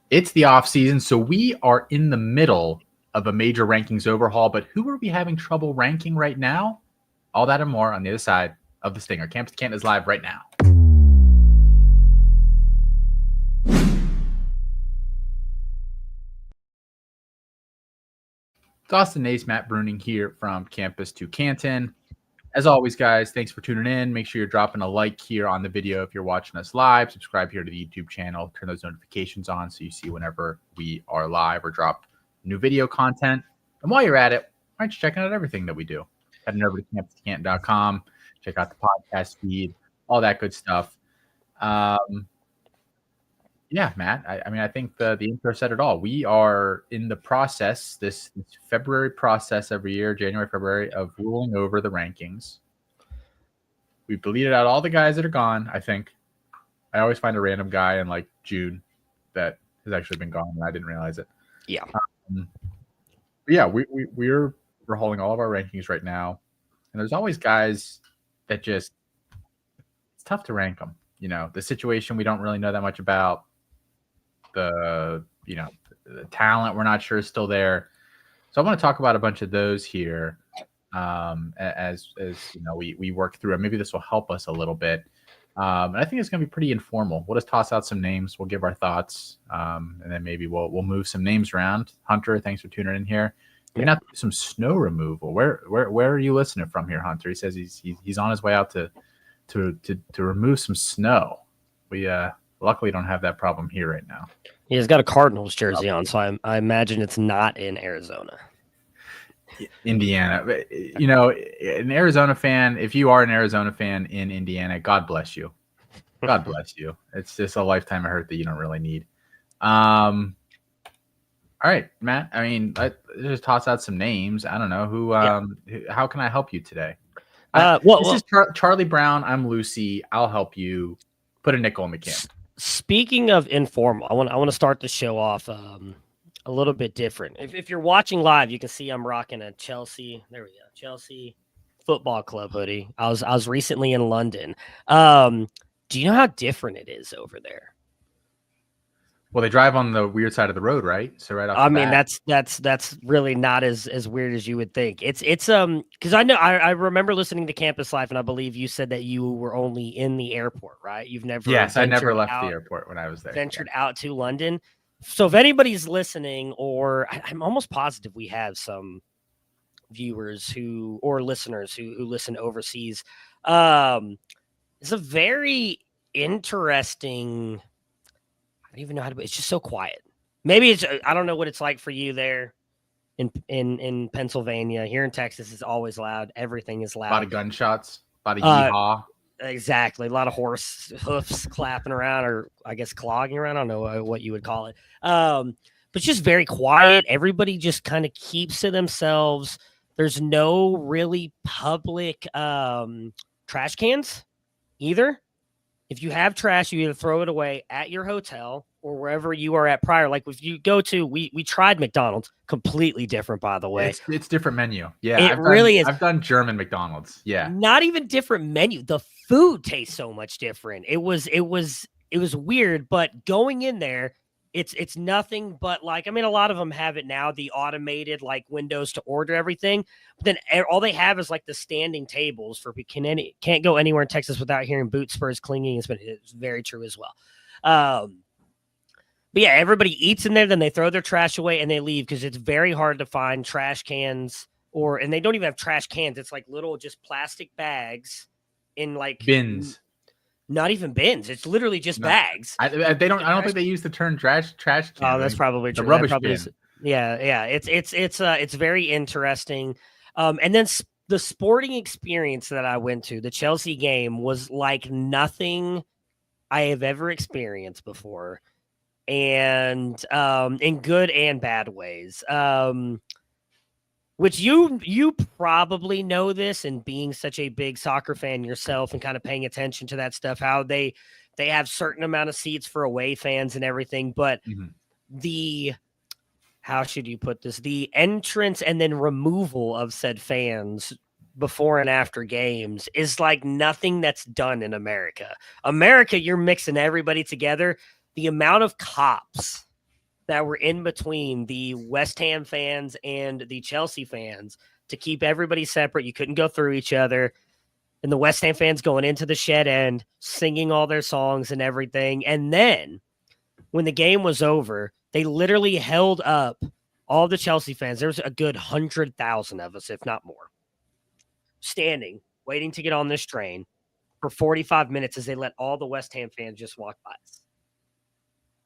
It's the off season, so we are in the middle of a major rankings overhaul. But who are we having trouble ranking right now? All that and more on the other side of the Stinger. Campus2Canton is live right now. It's Austin, Nace, Matt Bruening here from Campus2Canton. As always, guys, thanks for tuning in. Make sure you're dropping a like here on the video if you're watching us live. Subscribe here to the YouTube channel. Turn those notifications on so you see whenever we are live or drop new video content. And while you're at it, why aren't you checking out everything that we do? Heading over to Campus2Canton.com. Check out the podcast feed, all that good stuff. Yeah, Matt. I think the intro said it all. We are in the process, this February process every year, January, February, of ruling over the rankings. We've deleted out all the guys that are gone, I think. I always find a random guy in like June that has actually been gone, and I didn't realize it. Yeah. Yeah, we're holding all of our rankings right now. And there's always guys that just, it's tough to rank them. You know, the situation we don't really know that much about. The talent we're not sure is still there, so I want to talk about a bunch of those here as we work through it. Maybe this will help us a little bit, and I think it's going to be pretty informal. We'll just toss out some names, we'll give our thoughts, and then maybe we'll move some names around. Hunter, thanks for tuning in here. We're gonna have to do some snow removal. Where are you listening from here, Hunter? He says he's on his way out to remove some snow. We luckily don't have that problem here right now. He's got a Cardinals jersey on, so I imagine it's not in Arizona. Indiana. An Arizona fan, if you are an Arizona fan in Indiana, God bless you. God bless you. It's just a lifetime of hurt that you don't really need. All right, Matt. I mean, let's just toss out some names. I don't know who. How can I help you today? This is Charlie Brown. I'm Lucy. I'll help you. Put a nickel in the can. Speaking of informal, I want to start the show off a little bit different. If you're watching live, you can see I'm rocking a Chelsea. There we go, Chelsea Football Club hoodie. I was recently in London. Do you know how different it is over there? Well, they drive on the weird side of the road, right? So right off. I mean, that's really not as weird as you would think. It's because I remember listening to Campus Life, and I believe you said that you were only in the airport, right? You've never. Yes, I never left the airport when I was there. Ventured out to London. So if anybody's listening, or I'm almost positive we have some viewers or listeners who listen overseas. It's a very interesting. I don't even know how to. It's just so quiet. Maybe I don't know what it's like for you there in Pennsylvania. Here in Texas, it's always loud. Everything is loud. A lot of gunshots. A lot of yeehaw. Exactly. A lot of horse hoofs clapping around, or I guess clogging around. I don't know what you would call it. But it's just very quiet. Everybody just kind of keeps to themselves. There's no really public trash cans either. If you have trash, you either throw it away at your hotel or wherever you are at prior. Like if you go to, we tried McDonald's, completely different, by the way. It's different menu. Yeah, it really is. I've done German McDonald's. Yeah, not even different menu. The food tastes so much different. It was weird, but going in there, it's nothing but like, I mean, a lot of them have it now, the automated like windows to order everything. But then all they have is like the standing tables for can't go anywhere in Texas without hearing boot spurs clinging. It's very true as well. But yeah, everybody eats in there, then they throw their trash away and they leave because it's very hard to find trash cans and they don't even have trash cans. It's like little just plastic bags in like bins. Not even bins. It's literally just bags. I don't think they use the term trash can. Oh, that's probably true. The rubbish bin. Yeah. It's very interesting. And then the sporting experience that I went to, the Chelsea game, was like nothing I have ever experienced before, and in good and bad ways. Which you probably know this, and being such a big soccer fan yourself and kind of paying attention to that stuff, how they have certain amount of seats for away fans and everything, but how should you put this? The entrance and then removal of said fans before and after games is like nothing that's done in America. You're mixing everybody together. The amount of cops that were in between the West Ham fans and the Chelsea fans to keep everybody separate. You couldn't go through each other. And the West Ham fans going into the shed end, singing all their songs and everything. And then when the game was over, they literally held up all the Chelsea fans. There was a good 100,000 of us, if not more, standing, waiting to get on this train for 45 minutes as they let all the West Ham fans just walk by us.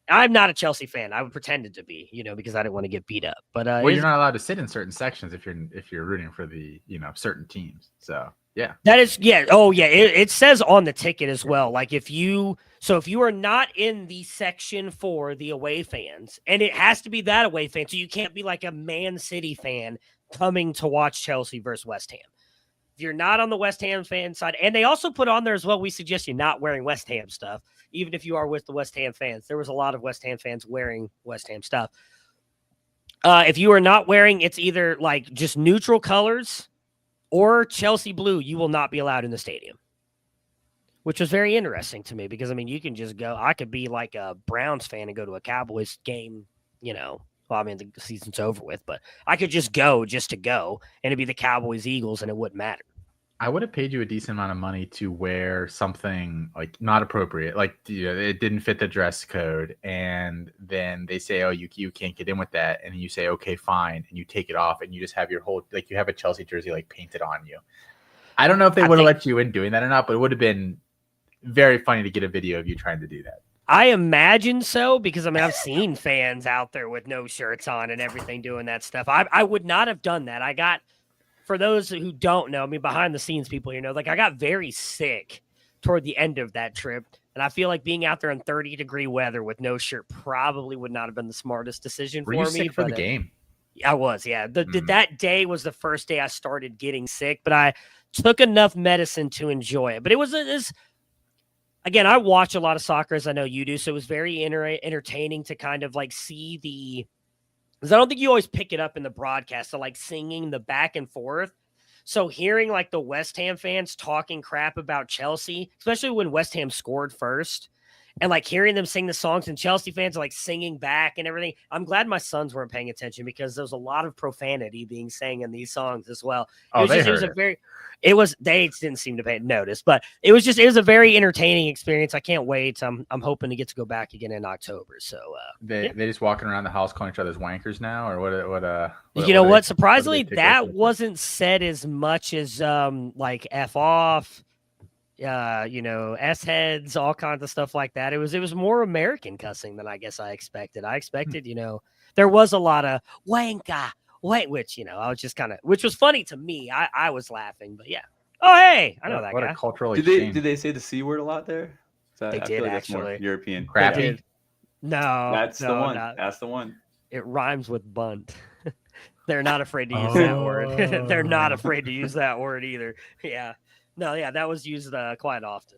I'm not a Chelsea fan. I would pretended to be, because I didn't want to get beat up. But well, you're not allowed to sit in certain sections if you're rooting for the certain teams. So yeah, that is Oh yeah, it says on the ticket as well. Like if you are not in the section for the away fans, and it has to be that away fan, so you can't be like a Man City fan coming to watch Chelsea versus West Ham. If you're not on the West Ham fan side, and they also put on there as well, we suggest you not wearing West Ham stuff. Even if you are with the West Ham fans, there was a lot of West Ham fans wearing West Ham stuff. If you are not wearing, it's either like just neutral colors or Chelsea blue, you will not be allowed in the stadium, which was very interesting to me because, you can just go. I could be like a Browns fan and go to a Cowboys game, Well, the season's over with, but I could just go just to go, and it'd be the Cowboys Eagles, and it wouldn't matter. I would have paid you a decent amount of money to wear something like not appropriate, like it didn't fit the dress code, and then they say, "Oh, you can't get in with that," and you say, "Okay, fine," and you take it off, and you just have your whole you have a Chelsea jersey painted on you. I don't know if they would have let you in doing that or not, but it would have been very funny to get a video of you trying to do that. I imagine so because I've seen fans out there with no shirts on and everything doing that stuff. I would not have done that. For those who don't know, behind the scenes people, I got very sick toward the end of that trip. And I feel like being out there in 30-degree weather with no shirt probably would not have been the smartest decision for me. Were you sick for the game? I was, yeah. That day was the first day I started getting sick, but I took enough medicine to enjoy it. But it was again, I watch a lot of soccer, as I know you do, so it was very entertaining to kind of see because I don't think you always pick it up in the broadcast, so singing the back and forth. So hearing the West Ham fans talking crap about Chelsea, especially when West Ham scored first, and hearing them sing the songs and Chelsea fans are singing back and everything. I'm glad my sons weren't paying attention because there was a lot of profanity being sang in these songs as well. They didn't seem to pay notice, but it was a very entertaining experience. I can't wait. I'm hoping to get to go back again in October. So they just walking around the house calling each other's wankers now, or what? Surprisingly, that wasn't said as much as F off. S heads, all kinds of stuff like that. It was more American cussing than I guess I expected. I expected, there was a lot of wanka, which I was just which was funny to me. I was laughing, but yeah. Oh, hey, I know that guy. A cultural exchange. Did they say the C word a lot there? They did actually. More European. Crappy. No, that's the one. That's the one. It rhymes with bunt. They're not afraid to use that word. They're not afraid to use that word either. Yeah. No, yeah, that was used quite often.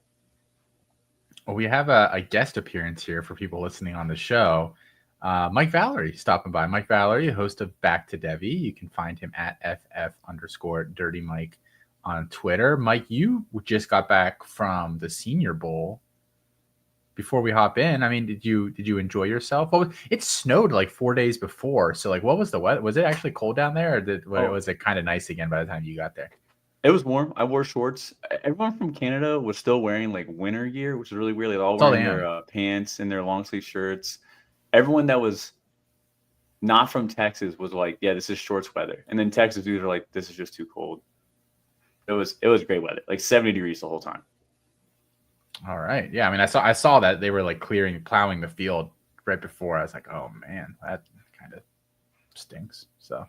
Well, we have a guest appearance here for people listening on the show. Mike Valerie stopping by. Mike Valerie, host of Back to Devi. You can find him at FF_Dirty Mike on Twitter. Mike, you just got back from the Senior Bowl. Before we hop in, did you enjoy yourself? It snowed 4 days before. So what was the weather? Was it actually cold down there, or was it kind of nice again by the time you got there? It was warm. I wore shorts. Everyone from Canada was still wearing winter gear, which is really weird. They all wearing their pants and their long sleeve shirts. Everyone that was not from Texas was yeah, this is shorts weather. And then Texas dudes are this is just too cold. It was great weather, 70 degrees the whole time. All right. Yeah. I saw that they were plowing the field right before. I was like, oh man, that kind of stinks. So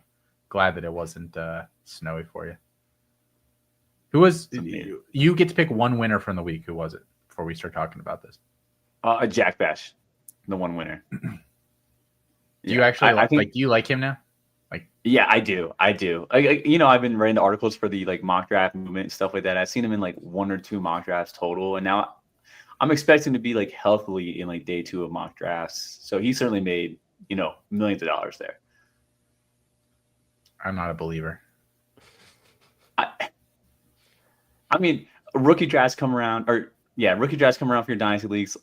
glad that it wasn't snowy for you. Who was you get to pick one winner from the week? Who was it before we start talking about this? Jack Bash, the one winner. Do you actually do you like him now? Yeah, I do. I've been writing the articles for the mock draft movement and stuff like that. I've seen him in one or two mock drafts total, and now I'm expecting to be healthily in day two of mock drafts. So he certainly made millions of dollars there. I'm not a believer. Rookie drafts come around for your dynasty leagues.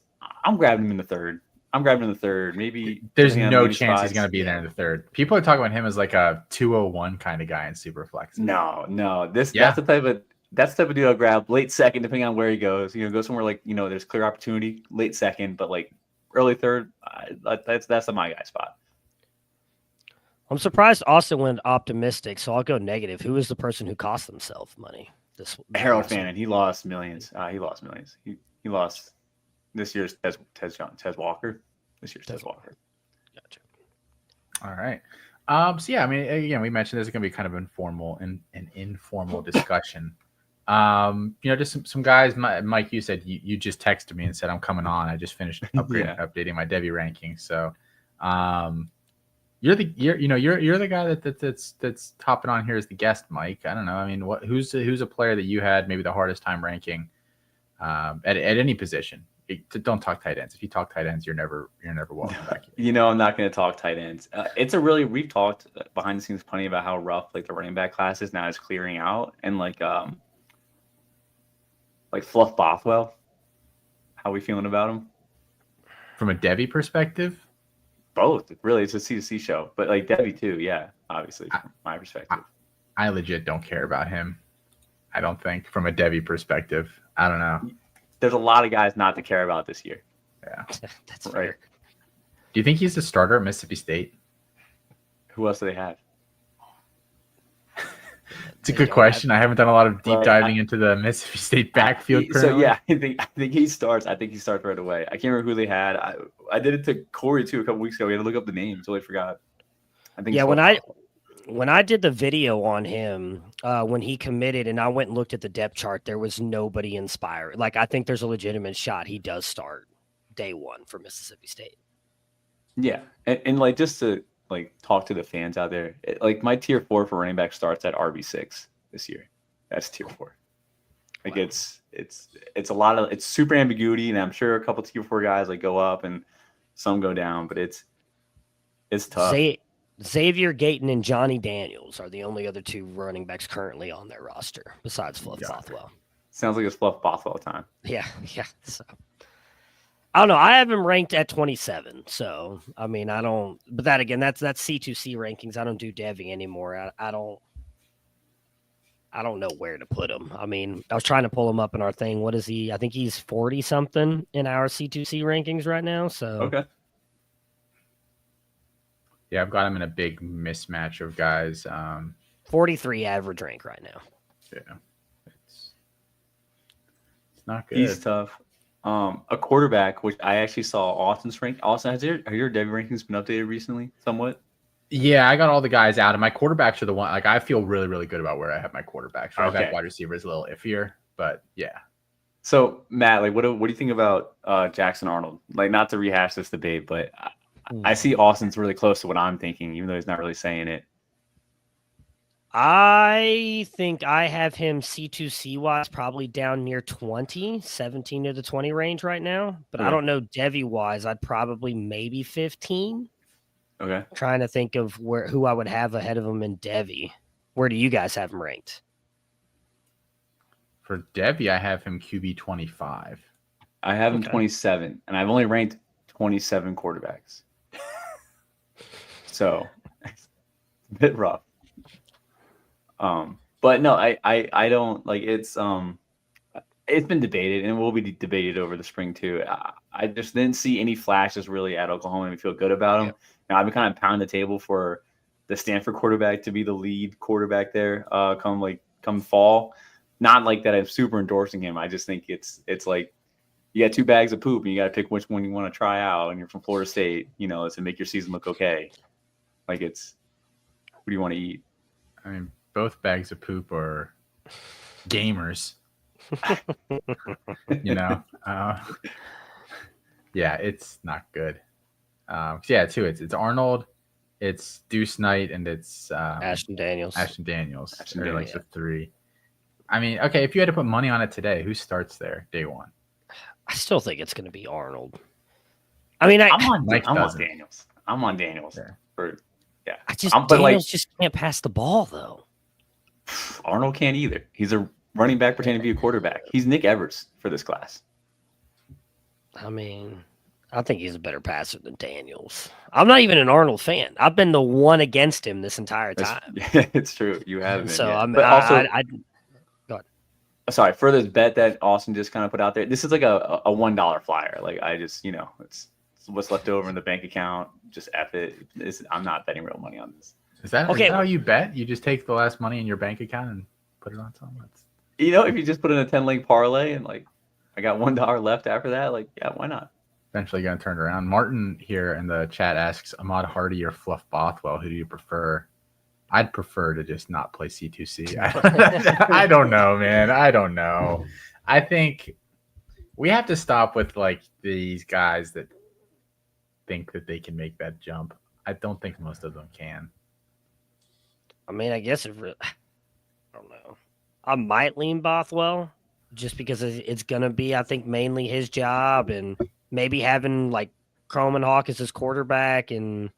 I'm grabbing him in the third. I'm grabbing in the third. Maybe there's no chance he's going to be there in the third. People are talking about him as like a 201 kind of guy in Superflex. No. That's the type of dude I'll grab late second, depending on where he goes. Go somewhere like there's clear opportunity, late second, but like early third. That's my guy spot. I'm surprised Austin went optimistic, so I'll go negative. Who is the person who cost themselves money? Harold Fannin. He lost millions. He lost millions. He lost this year's Tez Walker. This year's Tez Walker. Gotcha. All right. So yeah, I mean, again, we mentioned this is going to be kind of an informal discussion. Just some guys. Mike, you said you just texted me and said I'm coming on. I just finished updating my Debbie ranking. So, you're the guy that's topping on here as the guest, Mike. I don't know. I mean, who's a player that you had maybe the hardest time ranking at any position? Don't talk tight ends. If you talk tight ends, you're never welcome back here. I'm not going to talk tight ends. We've talked behind the scenes plenty about how rough like the running back class is now is clearing out, and like Fluff Bothwell. How are we feeling about him? From a Debbie perspective? Both. Really, it's a C2C show, but like Debbie too. Yeah, obviously, from my perspective. I legit don't care about him. I don't think from a Debbie perspective. I don't know. There's a lot of guys not to care about this year. Yeah, that's right. Fair. Do you think he's the starter at Mississippi State? Who else do they have? It's a good question. I haven't done a lot of deep diving into the Mississippi State backfield. So yeah, I think he starts. I think he starts right away. I can't remember who they had. I did it to Corey too a couple weeks ago. We had to look up the name. Totally forgot. I think. Yeah, when I did the video on him, when he committed, and I went and looked at the depth chart, there was nobody inspired. Like I think there's a legitimate shot he does start day one for Mississippi State. Yeah, and like just to like talk to the fans out there, like my tier 4 for running back starts at RB6 this year. That's tier 4. Like wow. It's a lot of, it's super ambiguity, and I'm sure a couple tier 4 guys like go up and some go down, but it's tough. Xavier Gayton and Johnny Daniels are the only other 2 running backs currently on their roster besides Fluff Bothwell. Sounds like it's Fluff Bothwell time. Yeah. So I don't know. I have him ranked at 27. So, I mean, I don't, but that again, that's C2C rankings. I don't do Devi anymore. I don't know where to put him. I mean, I was trying to pull him up in our thing. What is he? I think he's 40 something in our C2C rankings right now. So, okay. Yeah, I've got him in a big mismatch of guys. 43 average rank right now. Yeah. It's not good. He's tough. A quarterback, which I actually saw Austin's rank. Austin, have your Debbie rankings been updated recently somewhat? Yeah, I got all the guys out, and my quarterbacks are the one. Like, I feel really, really good about where I have my quarterbacks. Right back wide receiver is a little iffier, but yeah. So Matt, like, what do you think about Jackson Arnold? Like, not to rehash this debate, but I see Austin's really close to what I'm thinking, even though he's not really saying it. I think I have him C2C wise probably down near 20, 17 to the 20 range right now. But I don't know Devi wise. I'd probably maybe 15. Okay. I'm trying to think of who I would have ahead of him in Devi. Where do you guys have him ranked? For Devi, I have him QB 25. I have him 27, and I've only ranked 27 quarterbacks. So it's a bit rough. But no, I don't like it's been debated and will be debated over the spring too. I just didn't see any flashes really at Oklahoma and feel good about him. Yeah. Now I've been kind of pounding the table for the Stanford quarterback to be the lead quarterback there come fall. Not like that I'm super endorsing him. I just think it's like you got 2 bags of poop and you got to pick which one you want to try out, and you're from Florida State, to make your season look okay. Like what do you want to eat? I mean, both bags of poop are gamers. Yeah, it's not good. Too. It's Arnold, it's Deuce Knight, and it's Ashton Daniels. They're like the 3. I mean, okay, if you had to put money on it today, who starts there day one? I still think it's going to be Arnold. I mean, I'm on Daniels. I'm on Daniels. Yeah. Daniels just can't pass the ball though. Arnold can't either. He's a running back pretending to be a quarterback. He's Nick Evers for this class. I mean, I think he's a better passer than Daniels. I'm not even an Arnold fan. I've been the one against him this entire time. It's true. You have been. So yeah. I'm, But also, go ahead. sorry, for this bet that Austin just kind of put out there, this is like a $1 flyer. Like I just, it's what's left over in the bank account. Just F it. I'm not betting real money on this. Is that how you bet? You just take the last money in your bank account and put it on something? If you just put in a 10-leg parlay and like I got $1 left after that, like yeah, why not? Eventually going to turn around. Martin here in the chat asks, Ahmad Hardy or Fluff Bothwell, who do you prefer? I'd prefer to just not play C2C. I don't know, man. I don't know. I think we have to stop with like these guys that think that they can make that jump. I don't think most of them can. I mean, I guess I don't know. I might lean Bothwell just because it's going to be, I think, mainly his job and maybe having like Croman Hawk as his quarterback and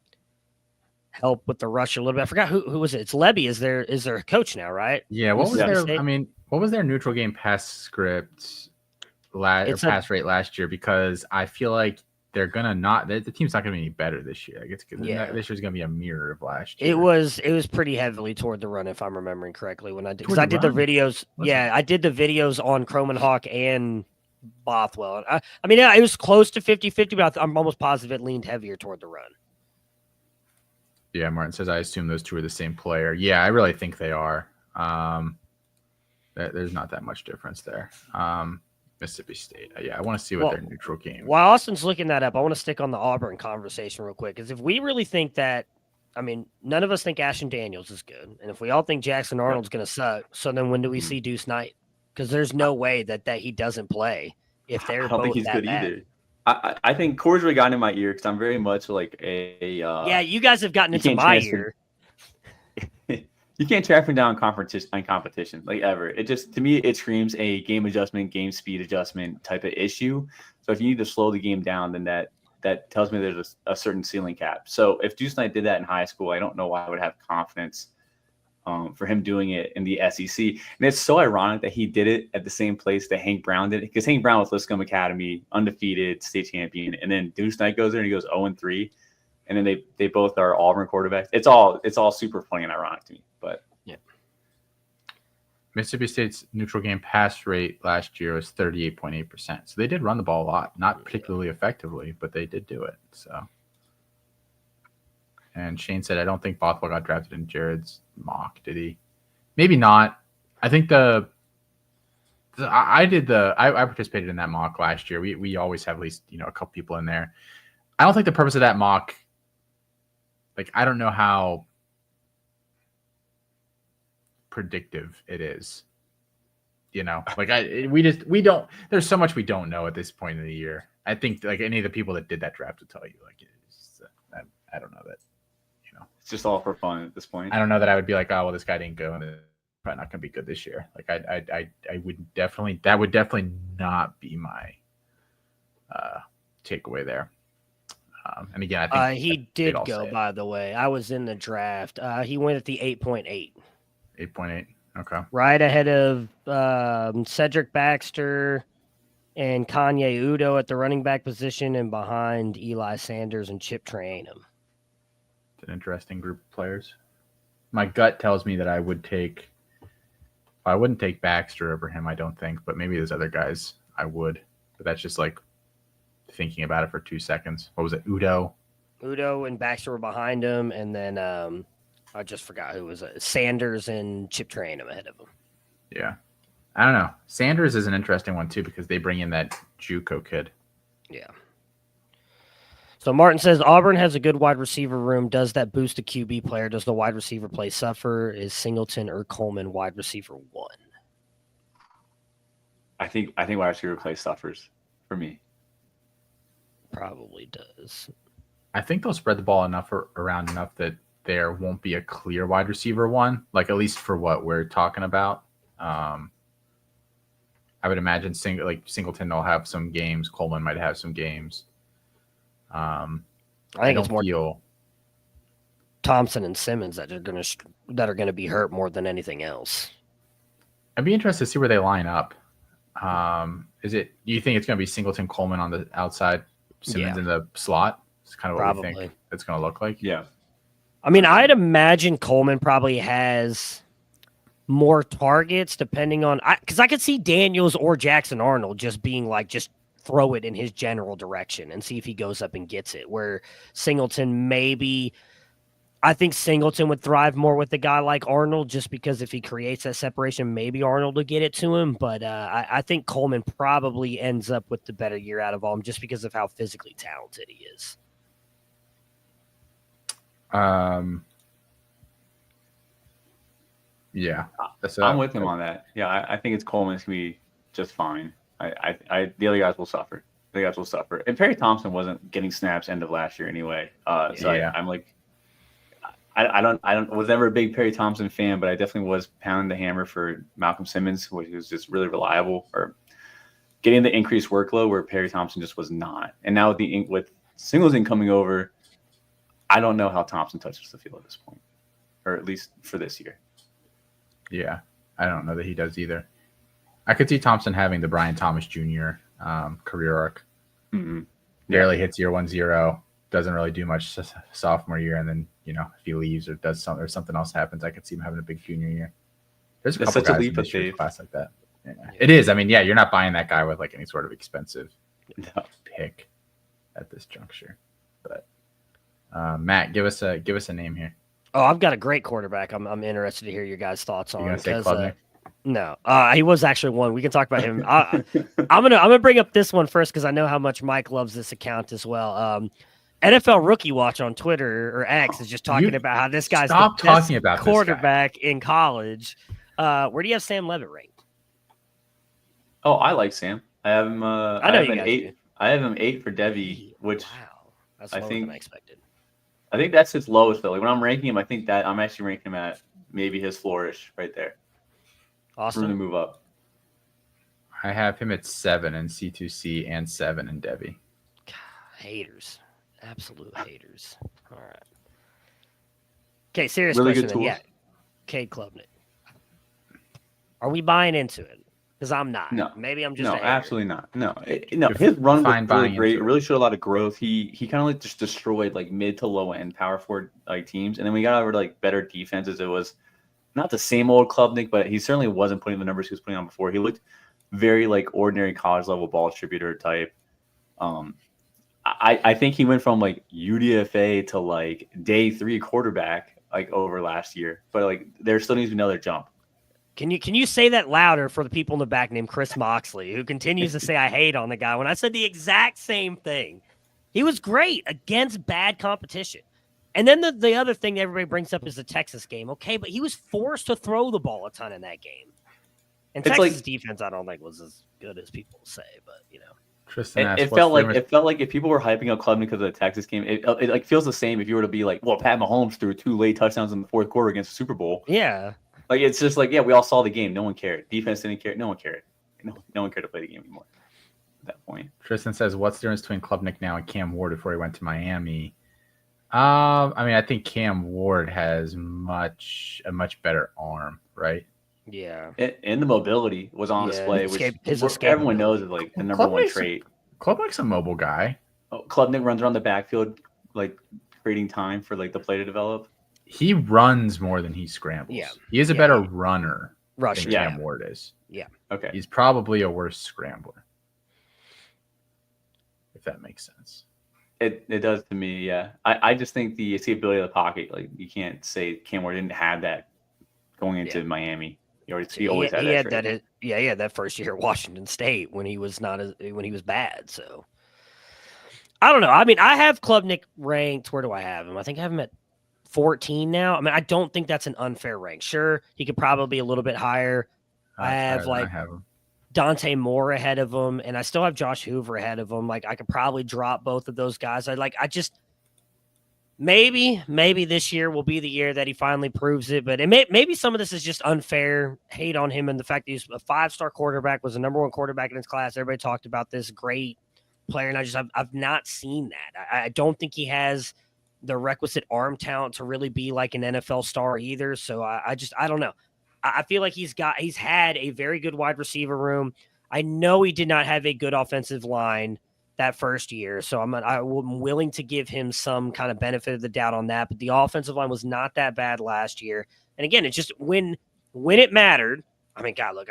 help with the rush a little bit. I forgot who was it. It's Levy. Is their coach now, right? Yeah. What was their neutral game pass script pass rate last year? Because I feel like they're gonna the team's not gonna be any better this year. This year's gonna be a mirror of last year. It was pretty heavily toward the run, if I'm remembering correctly, when I did, because I did the videos. I did the videos on Croman Hawk and Bothwell. I mean, it was close to 50-50, but I'm almost positive it leaned heavier toward the run. Yeah, Martin says, I assume those two are the same player. Yeah, I really think they are. There's not that much difference there. Mississippi State. Yeah, I want to see what their neutral game. While Austin's looking that up, I want to stick on the Auburn conversation real quick. Because if we really think that, I mean, none of us think Ashton Daniels is good. And if we all think Jackson Arnold's going to suck, so then when do we see Deuce Knight? Because there's no way that he doesn't play if they're both that bad. I don't think he's good either. I think Corey's really gotten in my ear because I'm very much like yeah, you guys have gotten into my ear. You can't track him down competition like ever. It just, to me, it screams a game adjustment, game speed adjustment type of issue. So if you need to slow the game down, then that tells me there's a certain ceiling cap. So if Deuce Knight did that in high school, I don't know why I would have confidence for him doing it in the SEC. And it's so ironic that he did it at the same place that Hank Brown did it, because Hank Brown was Lipscomb Academy, undefeated, state champion, and then Deuce Knight goes there and he goes 0-3, and then they both are Auburn quarterbacks. It's all super funny and ironic to me. But yeah, Mississippi State's neutral game pass rate last year was 38.8%. So they did run the ball a lot, not particularly effectively, but they did do it. So. And Shane said, I don't think Bothwell got drafted in Jared's mock, did he? Maybe not. I think I participated in that mock last year. We always have at least, a couple people in there. I don't think the purpose of that mock, like, I don't know how predictive it is. We don't, there's so much we don't know at this point in the year. I think like any of the people that did that draft will tell you, like, I don't know that. It's just all for fun at this point. I don't know that I would be like, oh, well, this guy didn't go and it's probably not going to be good this year. Like I would definitely, that would definitely not be my takeaway there. And again, I think he did go, by the way. I was in the draft. He went at the 8.8. 8.8. Okay. Right ahead of Cedric Baxter and Kanye Udo at the running back position, and behind Eli Sanders and Chip Trayanum. An interesting group of players. My gut tells me that I wouldn't take Baxter over him, I don't think, but maybe those other guys I would. But that's just like thinking about it for 2 seconds. What was it? Udo and Baxter were behind him, and then I just forgot who was it. Sanders and Chip Trayanum ahead of him. Yeah. I don't know. Sanders is an interesting one too because they bring in that JUCO kid. Yeah. So Martin says Auburn has a good wide receiver room. Does that boost a QB player? Does the wide receiver play suffer? Is Singleton or Coleman wide receiver 1? I think wide receiver play suffers for me. Probably does. I think they'll spread the ball around enough that there won't be a clear wide receiver 1, like at least for what we're talking about. I would imagine Singleton will have some games. Coleman might have some games. I think it's more Thompson and Simmons that are gonna be hurt more than anything else. I'd be interested to see where they line up. Do you think it's gonna be Singleton, Coleman on the outside, Simmons in the slot. It's kind of what we Probably. think it's going to look like. Yeah. I mean, I'd imagine Coleman probably has more targets depending on because I could see Daniels or Jackson Arnold just being like, just throw it in his general direction and see if he goes up and gets it. Where Singleton I think Singleton would thrive more with a guy like Arnold just because if he creates that separation, maybe Arnold will get it to him. But I think Coleman probably ends up with the better year out of all them just because of how physically talented he is. Yeah, I'm with him on that. Yeah, I think it's Coleman's gonna be just fine. The other guys will suffer. And Perry Thompson wasn't getting snaps end of last year anyway. I'm like, I was never a big Perry Thompson fan, but I definitely was pounding the hammer for Malcolm Simmons, which was just really reliable or getting the increased workload where Perry Thompson just was not. And now with Singleton coming over, I don't know how Thompson touches the field at this point, or at least for this year. Yeah, I don't know that he does either. I could see Thompson having the Brian Thomas Jr. Career arc. Mm-hmm. Barely hits year 1-0, doesn't really do much sophomore year, and then if he leaves or does something or something else happens, I could see him having a big junior year. There's a couple such a guys leap in of this year's faith. class like that. Yeah. It is. I mean, yeah, you're not buying that guy with like any sort of expensive pick at this juncture. But Matt, give us a name here. Oh, I've got a great quarterback. I'm interested to hear your guys' thoughts on. You gonna say Klubnik? No, he was actually one. We can talk about him. I'm gonna bring up this one first because I know how much Mike loves this account as well. NFL Rookie Watch on Twitter or X is just talking about how this guy's the best quarterback in college. Where do you have Sam Levitt ranked? Oh, I like Sam. I have him. I know you guys 8. do. I have him 8 for Debbie, which that's lower than I expected. I think that's his lowest though. Like when I'm ranking him, I think that I'm actually ranking him at maybe his flourish right there. Awesome. Room to move up. I have him at 7 in C2C and 7 in Debbie. God, haters. Absolute haters. All right. Okay, serious really question. Good tools. Yeah. Cade Klubnik. Are we buying into it? Because I'm not. No. Maybe I'm just No, a hater. absolutely not. No. His run was really great. It really showed a lot of growth. He kind of like just destroyed like mid to low end power forward like teams. And then we got over to like better defenses. It was not the same old Klubnik, but he certainly wasn't putting the numbers he was putting on before. He looked very like ordinary college level ball distributor type. I think he went from like UDFA to like day 3 quarterback like over last year, but like there still needs to be another jump. Can you say that louder for the people in the back named Chris Moxley, who continues to say I hate on the guy when I said the exact same thing? He was great against bad competition. And then the other thing that everybody brings up is the Texas game. Okay, but he was forced to throw the ball a ton in that game. And It's Texas like, defense, I don't think was as good as people say, but Tristan asked, it felt like if people were hyping up Klubnik because of the Texas game, it like feels the same if you were to be like, well, Pat Mahomes threw 2 late touchdowns in the 4th quarter against the Super Bowl. Yeah. Like it's just like, yeah, we all saw the game. No one cared. Defense didn't care. No one cared. No one cared to play the game anymore at that point. Tristan says, what's the difference between Klubnik now and Cam Ward before he went to Miami? I mean, I think Cam Ward has a much better arm, right? Yeah. And the mobility was on display, which everyone knows is like the number one trait. Klubnik's a mobile guy. Oh, Klubnik runs around the backfield, like creating time for like the play to develop. He runs more than he scrambles. Yeah. He is a better runner than Yeah. Cam Ward is. Yeah. Okay. He's probably a worse scrambler, if that makes sense. It does to me, yeah. I just think the ability of the pocket, like you can't say Cam Ward didn't have that going into Miami. He always had that. He had that first year at Washington State when he was bad. So I don't know. I mean, I have Klubnik ranked. Where do I have him? I think I have him at 14 now. I mean, I don't think that's an unfair rank. Sure, he could probably be a little bit higher. I have him. Dante Moore ahead of him, and I still have Josh Hoover ahead of him. Like I could probably drop both of those guys. Maybe this year will be the year that he finally proves it. But maybe some of this is just unfair hate on him and the fact that he's a 5-star quarterback, was the number 1 quarterback in his class. Everybody talked about this great player, and I've not seen that. I don't think he has the requisite arm talent to really be like an NFL star either. So I don't know. I feel like he's had a very good wide receiver room. I know he did not have a good offensive line. that first year. So I'm willing to give him some kind of benefit of the doubt on that. But the offensive line was not that bad last year. And again, it's just when it mattered. I mean, God, look,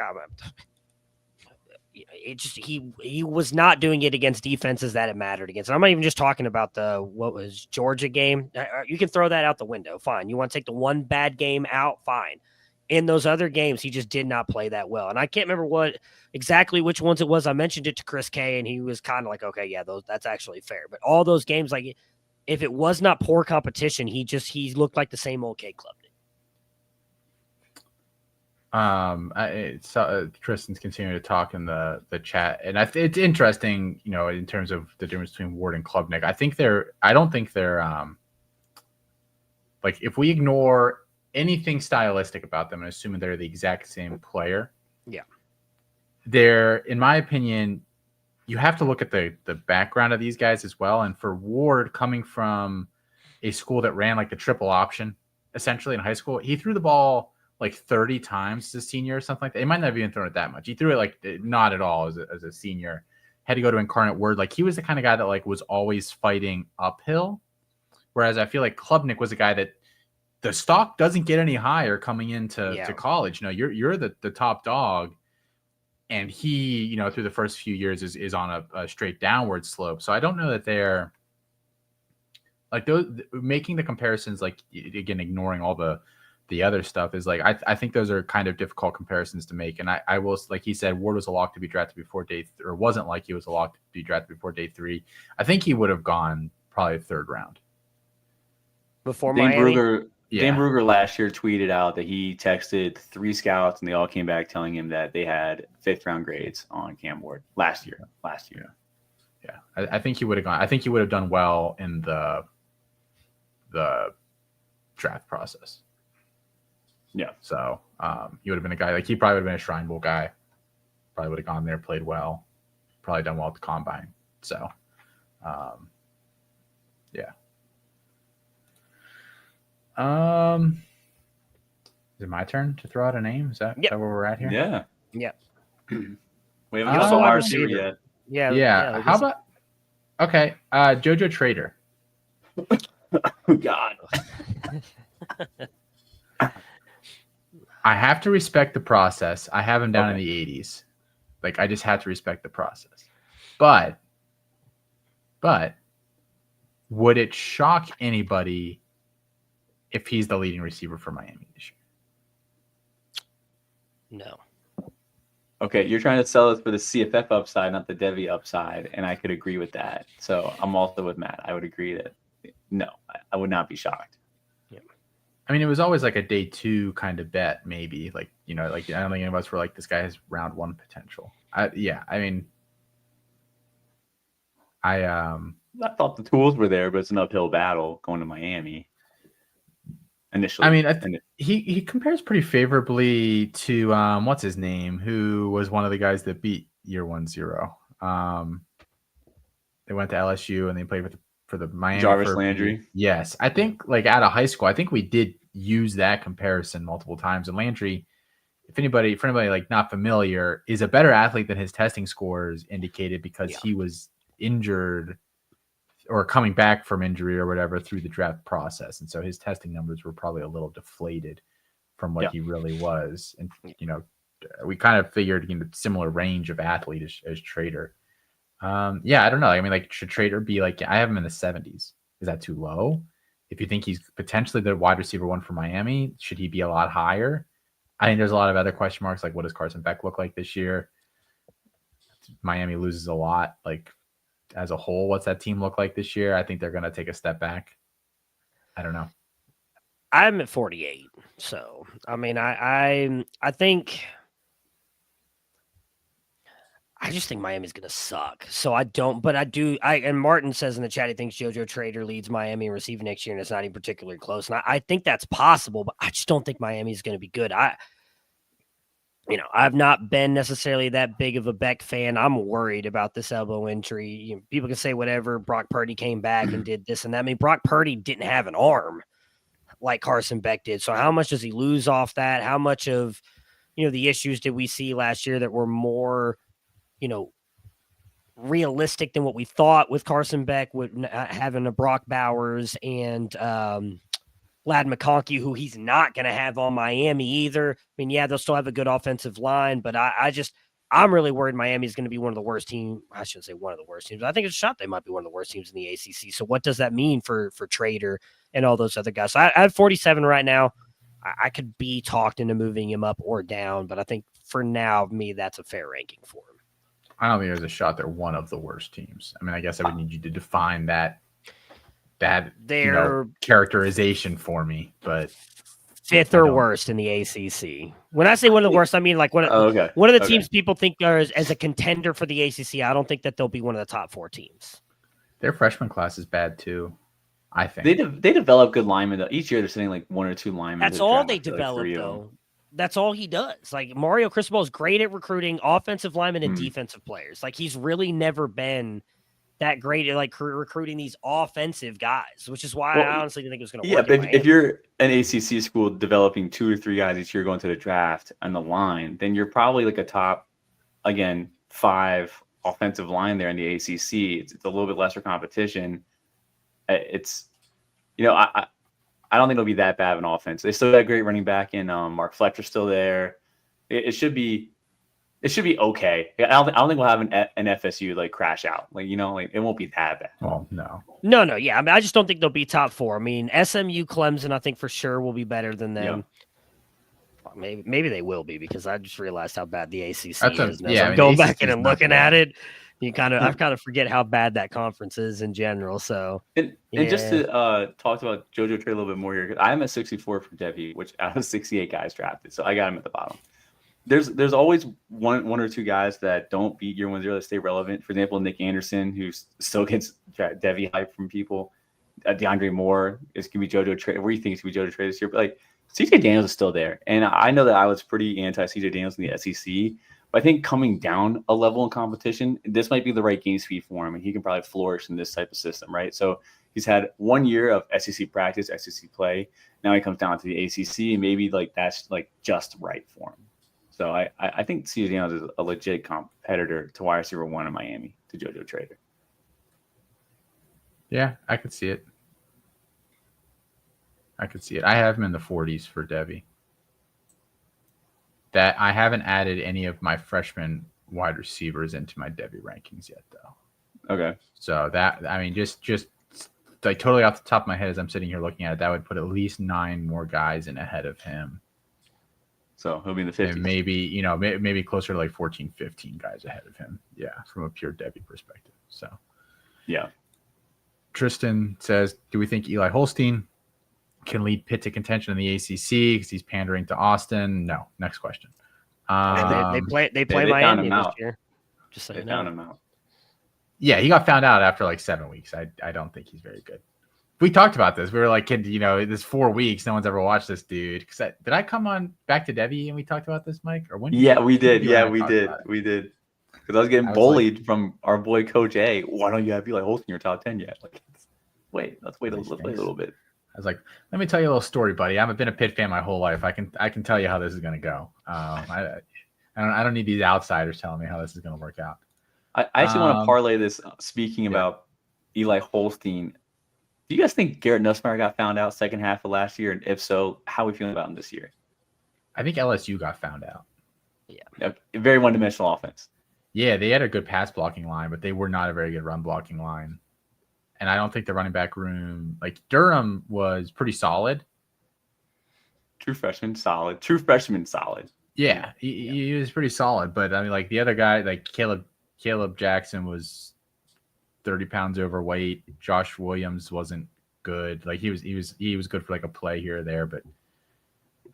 he was not doing it against defenses that it mattered against. And I'm not even just talking about what was Georgia game. You can throw that out the window. Fine. You want to take the one bad game out? Fine. In those other games, he just did not play that well. And I can't remember exactly which ones it was. I mentioned it to Chris K, and he was kind of like, okay, yeah, that's actually fair. But all those games, like if it was not poor competition, he looked like the same old K Club. Tristan's continuing to talk in the chat, and it's interesting, in terms of the difference between Ward and Klubnik. I don't think they're like, if we ignore anything stylistic about them and assuming they're the exact same player, they're, in my opinion, you have to look at the background of these guys as well. And for Ward, coming from a school that ran like the triple option essentially in high school, he threw the ball like 30 times as a senior or something like that. He might not have even thrown it that much. He threw it like not at all as a senior. Had to go to Incarnate Word. Like, he was the kind of guy that like was always fighting uphill. Whereas I feel like Klubnik was a guy that the stock doesn't get any higher coming into to college. You're the top dog, and he, through the first few years is on a straight downward slope. So I don't know that they're like those making the comparisons, like, again, ignoring all the other stuff, is like, I think those are kind of difficult comparisons to make. And I will, like he said, Ward was a lock to be drafted before or wasn't like he was a lock to be drafted before day 3. I think he would have gone probably 3rd round. Before Miami? Dan Bruger last year tweeted out that he texted 3 scouts and they all came back telling him that they had 5th round grades on Cam Ward last year. Yeah. I think he would have gone. I think he would have done well in the draft process. Yeah. So he would have been a guy, like, he probably would have been a Shrine Bowl guy. Probably would have gone there, played well, probably done well at the combine. So, yeah. Is it my turn to throw out a name? Is that where we're at here? Yeah. We haven't got so wide receiver yet. Yeah. How about JoJo Trader? Oh, God. I have to respect the process. I have him down in the 80s. Like, I just had to respect the process. But would it shock anybody if he's the leading receiver for Miami this year? No. Okay, you're trying to sell us for the CFF upside, not the Devi upside, and I could agree with that. So I'm also with Matt. I would agree that no, I would not be shocked. Yeah. I mean, it was always like a day 2 kind of bet, maybe. Like, like, I don't think any of us were like, this guy has round 1 potential. I thought the tools were there, but it's an uphill battle going to Miami. Initially, I mean, he compares pretty favorably to what's his name, who was one of the guys that beat year 1-0. They went to LSU and they played for the Miami. Jarvis Landry. Yes, I think, like, out of high school, I think we did use that comparison multiple times. And Landry, for anybody like not familiar, is a better athlete than his testing scores indicated, because he was injured or coming back from injury or whatever through the draft process. And so his testing numbers were probably a little deflated from what he really was. And, we kind of figured similar range of athlete as Trader. I don't know. I mean, like, should Trader be like, I have him in the 70s. Is that too low? If you think he's potentially the wide receiver 1 for Miami, should he be a lot higher? I think there's a lot of other question marks. Like, what does Carson Beck look like this year? Miami loses a lot. Like, as a whole, what's that team look like this year? I think they're going to take a step back. I don't know. I'm at 48. So, I mean, I just think Miami's going to suck. So and Martin says in the chat, he thinks JoJo Trader leads Miami in receiving next year, and it's not even particularly close. And I think that's possible, but I just don't think Miami's going to be good. I've not been necessarily that big of a Beck fan. I'm worried about this elbow injury. People can say whatever. Brock Purdy came back and did this and that. I mean, Brock Purdy didn't have an arm like Carson Beck did. So how much does he lose off that? How much of, the issues did we see last year that were more, realistic than what we thought with Carson Beck, with having a Brock Bowers and Lad McConkey, who he's not going to have on Miami either. I mean, yeah, they'll still have a good offensive line, but I'm really worried Miami's going to be one of the worst teams. I shouldn't say one of the worst teams. I think it's a shot they might be one of the worst teams in the ACC. So what does that mean for Trader and all those other guys? So I have 47 right now. I could be talked into moving him up or down, but I think for now, me, that's a fair ranking for him. I don't think there's a shot they're one of the worst teams. I mean, I guess I would need you to define that characterization for me, but fifth or worst in the ACC. When I say one of the worst, I mean like one of the teams people think are as a contender for the ACC. I don't think that they'll be one of the top 4 teams. Their freshman class is bad too. I think they develop good linemen though. Each year they're sitting like 1 or 2 linemen. That's all they develop though. That's all he does. Like Mario Cristobal is great at recruiting offensive linemen and defensive players. Like he's really never been that great at like recruiting these offensive guys, which is why I honestly think it was going to work. Yeah, but if you're an ACC school developing 2 or 3 guys each year going to the draft on the line, then you're probably like a top, again, 5 offensive line there in the ACC. It's a little bit lesser competition. It's, I don't think it'll be that bad of an offense. They still got a great running back in Mark Fletcher's still there. It should be okay. I don't think we'll have an FSU like crash out. Like it won't be that bad. Well, no. Yeah. I mean, I just don't think they'll be top 4. I mean, SMU, Clemson, I think for sure will be better than them. Yeah. Maybe they will be because I just realized how bad the ACC is. Yeah, I'm going back in and looking at it. I kind of forget how bad that conference is in general. So and just to talk about JoJo Trey a little bit more here, because I'm at 64 for Debbie, which out of 68 guys drafted, so I got him at the bottom. There's always one or 2 guys that don't beat year 1-0 that stay relevant. For example, Nick Anderson, who still gets Debbie hype from people. DeAndre Moore is going to be JoJo Trey. Where do you think it's going to be JoJo Trey this year? But like CJ Daniels is still there, and I know that I was pretty anti CJ Daniels in the SEC. But I think coming down a level in competition, this might be the right game speed for him, and he can probably flourish in this type of system, right? So he's had 1 year of SEC practice, SEC play. Now he comes down to the ACC, and maybe like that's like just right for him. So I think CJ Daniels is a legit competitor to wide receiver 1 in Miami to JoJo Trader. Yeah, I could see it. I have him in the 40s for Debbie. That I haven't added any of my freshman wide receivers into my Debbie rankings yet, though. Okay. So that, I mean, just like totally off the top of my head as I'm sitting here looking at it, that would put at least 9 more guys in ahead of him. So he'll be in the 50s. And maybe closer to like 14, 15 guys ahead of him. Yeah, from a pure Debbie perspective. So, yeah. Tristan says, do we think Eli Holstein can lead Pitt to contention in the ACC because he's pandering to Austin? No. Next question. They play Miami this year. Just so they found him out. Yeah, he got found out after like 7 weeks. I don't think he's very good. We talked about this. We were like, this 4 weeks. No one's ever watched this dude. Did I come on back to Debbie and we talked about this, Mike? Or when? Yeah, we did. Yeah, we did. We did. Because I was getting bullied from our boy Coach A. Why don't you have Eli Holstein in your top 10 yet? Like, let's wait a little bit. I was like, let me tell you a little story, buddy. I've been a Pitt fan my whole life. I can tell you how this is going to go. I don't need these outsiders telling me how this is going to work out. I actually want to parlay this. Speaking about Eli Holstein, do you guys think Garrett Nussmeier got found out second half of last year? And if so, how are we feeling about him this year? I think LSU got found out. Yeah, a very one-dimensional offense. Yeah, they had a good pass blocking line, but they were not a very good run blocking line. And I don't think the running back room, like Durham was pretty solid. True freshman solid. Yeah, he was pretty solid. But I mean, like the other guy, like Caleb Jackson was 30 pounds overweight. Josh Williams wasn't good. Like he was good for like a play here or there. But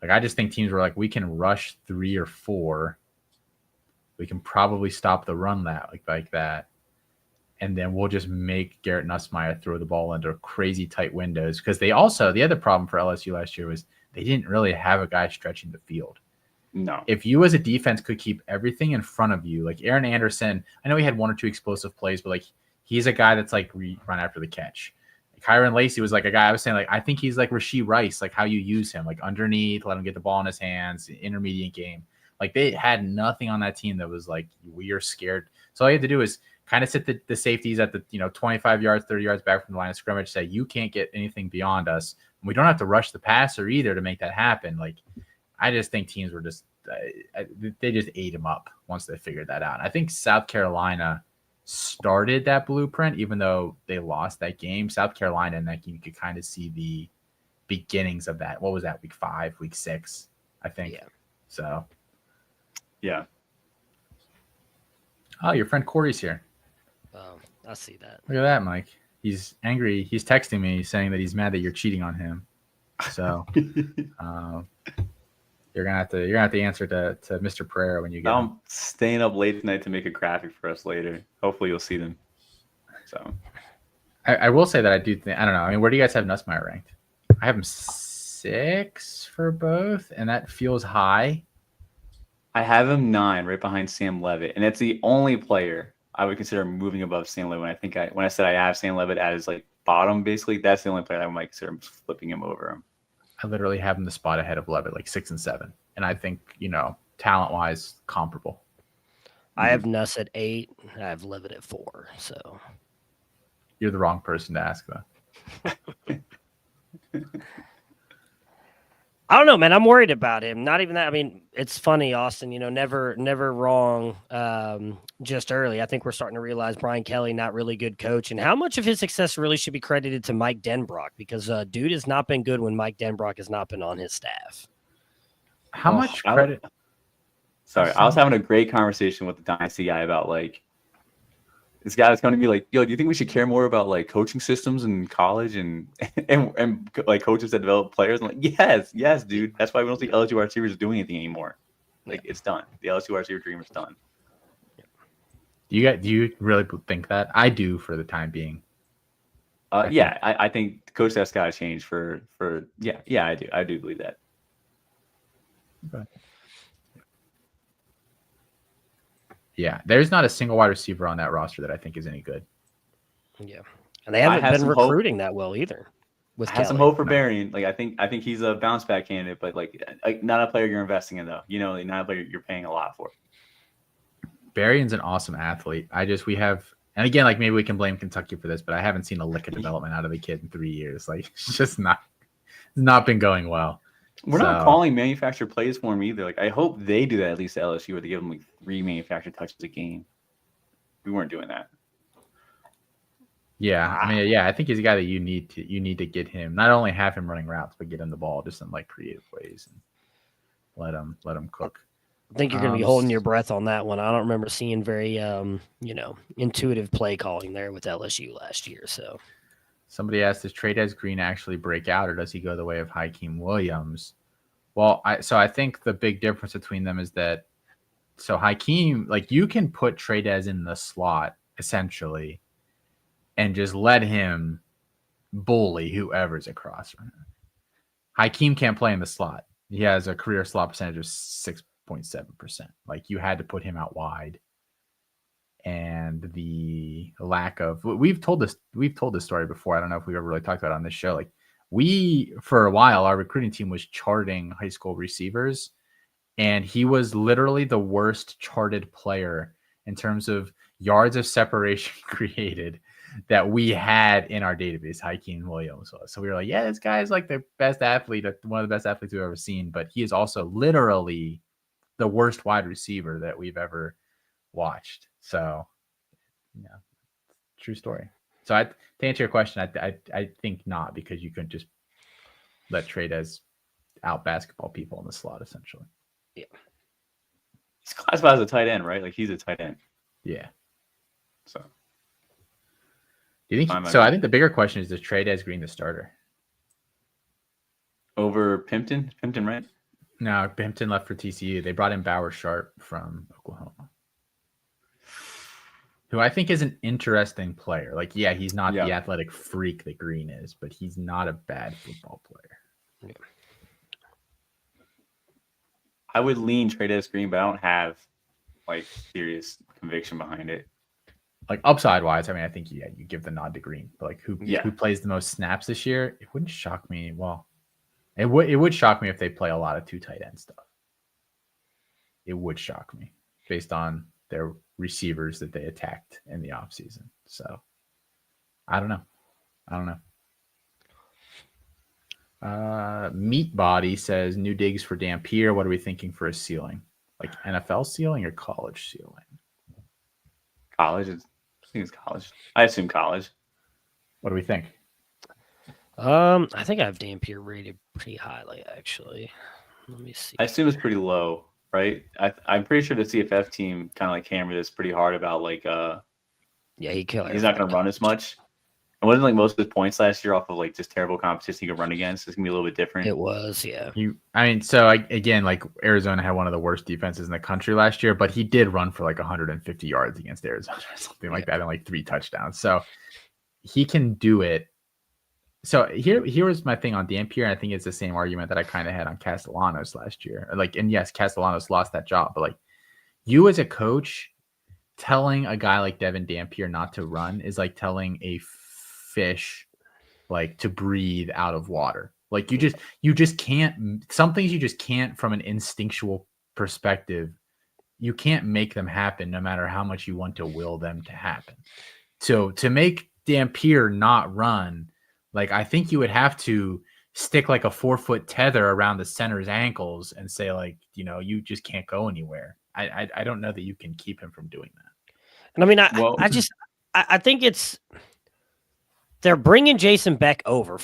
like I just think teams were like, we can rush 3 or 4. We can probably stop the run like that. And then we'll just make Garrett Nussmeier throw the ball into crazy tight windows. Because the other problem for LSU last year was they didn't really have a guy stretching the field. No. If you as a defense could keep everything in front of you, like Aaron Anderson, I know he had 1 or 2 explosive plays, but like he's a guy that's like run after the catch. Like Kyron Lacey was like a guy I was saying, like, I think he's like Rashee Rice, like how you use him, like underneath, let him get the ball in his hands, intermediate game. Like they had nothing on that team that was like, we are scared. So all you had to do is kind of sit the safeties at the 25 yards, 30 yards back from the line of scrimmage, say you can't get anything beyond us. We don't have to rush the passer either to make that happen. Like, I just think teams were just they just ate him up once they figured that out. I think South Carolina started that blueprint, even though they lost that game. South Carolina in that game, you could kind of see the beginnings of that. What was that? Week 5, week 6, I think. Yeah. So. Yeah. Oh, your friend Corey's here. I see that. Look at that, Mike. He's angry. He's texting me saying that he's mad that you're cheating on him. So you're gonna have to answer to Mr. Pereira when you get. I'm staying up late tonight to make a graphic for us later. Hopefully, you'll see them. So I will say that I do think, I don't know. I mean, where do you guys have Nussmeier ranked? I have him 6 for both, and that feels high. I have him 9, right behind Sam Levitt, and it's the only player I would consider moving above Sam Levitt. When I said I have Sam Levitt as like bottom, basically, that's the only player I might consider flipping him over him. I literally have him the spot ahead of Levitt, like 6 and 7, and I think talent wise comparable. I have Nuss at 8. I have Levitt at 4. So you're the wrong person to ask, though. I don't know, man. I'm worried about him. Not even that. I mean, it's funny, Austin. Never wrong. Just early, I think we're starting to realize Brian Kelly not really good coach, and how much of his success really should be credited to Mike Denbrock, because dude has not been good when Mike Denbrock has not been on his staff. How much credit? I was having a great conversation with the Dynasty guy about like this guy was going to be like, yo, do you think we should care more about like coaching systems in college and like coaches that develop players? I'm like, yes, dude. That's why we don't see LSU wide receivers doing anything anymore. Like, it's done. The LSU wide receiver dream is done. Do you really think that? I do for the time being. I think the coach staff's got to change for I do believe that. Okay. Yeah, there's not a single wide receiver on that roster that I think is any good. Yeah, and they haven't been recruiting that well either. I have some hope for Berrien. Like, I think he's a bounce back candidate, but like not a player you're investing in though. Not a player you're paying a lot for. Berrien's an awesome athlete. And again, like, maybe we can blame Kentucky for this, but I haven't seen a lick of development out of the kid in 3 years. Like, it's just not been going well. We're not calling manufactured plays for him either. Like, I hope they do that at least at LSU, where they give him like 3 manufactured touches a game. We weren't doing that. Yeah, I mean, I think he's a guy that you need to get him, not only have him running routes, but get him the ball just in like creative ways and let him cook. I think you're going to be holding your breath on that one. I don't remember seeing very intuitive play calling there with LSU last year. So somebody asked, does Trey'Dez Green actually break out, or does he go the way of Hakeem Williams? Well, I think the big difference between them is that Hakeem, like, you can put Trey'Dez in the slot essentially and just let him bully whoever's across from him. Hakeem can't play in the slot. He has a career slot percentage of 6.7%. Like, you had to put him out wide. And the lack of, we've told this story before. I don't know if we've ever really talked about it on this show. Like, for a while, our recruiting team was charting high school receivers, and he was literally the worst charted player in terms of yards of separation created that we had in our database. Hakeem Williams was. So we were like, yeah, this guy is like the best athlete, one of the best athletes we've ever seen, but he is also literally the worst wide receiver that we've ever watched. So, true story. So to answer your question, I think not, because you couldn't just let Trey'Dez out basketball people in the slot, essentially. Yeah. He's classified as a tight end, right? Like, he's a tight end. Yeah. So. Do you think so? I think the bigger question is, does Trey'Dez Green the starter over Pimpton? Pimpton, right? No, Pimpton left for TCU. They brought in Bauer Sharp from Oklahoma, who I think is an interesting player. Like, yeah, he's not the athletic freak that Green is, but he's not a bad football player. Yeah. I would lean Trey'Dez Green, but I don't have like serious conviction behind it. Like, upside wise, I mean, I think you give the nod to Green, but like who plays the most snaps this year? It wouldn't shock me. Well, it would shock me if they play a lot of 2 tight end stuff. It would shock me based on their receivers that they attacked in the offseason. So I don't know. Meat Body says new digs for Dampier. What are we thinking for a ceiling? Like NFL ceiling or college ceiling? College. I think it's college. I assume college. What do we think? I think I have Dampier rated pretty highly, actually. Let me see. I assume it's pretty low, right? I'm pretty sure the CFF team kind of like hammered this pretty hard about like yeah, he's not going to run as much. And wasn't like most of his points last year off of like just terrible competition he could run against. It's gonna be a little bit different. It was, yeah. Again, like Arizona had one of the worst defenses in the country last year, but he did run for like 150 yards against Arizona or something like that, and like 3 touchdowns. So he can do it. So here was my thing on Dampier. And I think it's the same argument that I kind of had on Castellanos last year. Like, and yes, Castellanos lost that job, but like you as a coach telling a guy like Devin Dampier not to run is like telling a fish like to breathe out of water. Like you just can't, some things you just can't from an instinctual perspective, you can't make them happen no matter how much you want to will them to happen. So to make Dampier not run, like I think you would have to stick like a 4-foot tether around the center's ankles and say like, you just can't go anywhere. I don't know that you can keep him from doing that. And I mean, I think they're bringing Jason Beck over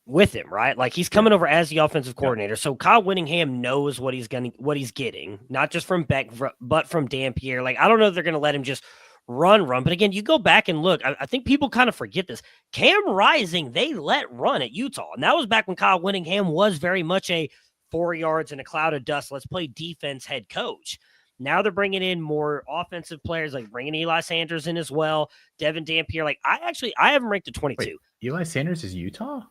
with him, right? Like he's coming over as the offensive coordinator. So Kyle Whittingham knows what he's getting, not just from Beck, but from Dampier. Like, I don't know if they're going to let him just run. But again, you go back and look, I think people kind of forget this. Cam Rising, they let run at Utah. And that was back when Kyle Whittingham was very much a 4 yards in a cloud of dust, let's play defense head coach. Now they're bringing in more offensive players, like bringing Eli Sanders in as well. Devin Dampier. Like I have him ranked at 22. Wait, Eli Sanders is Utah?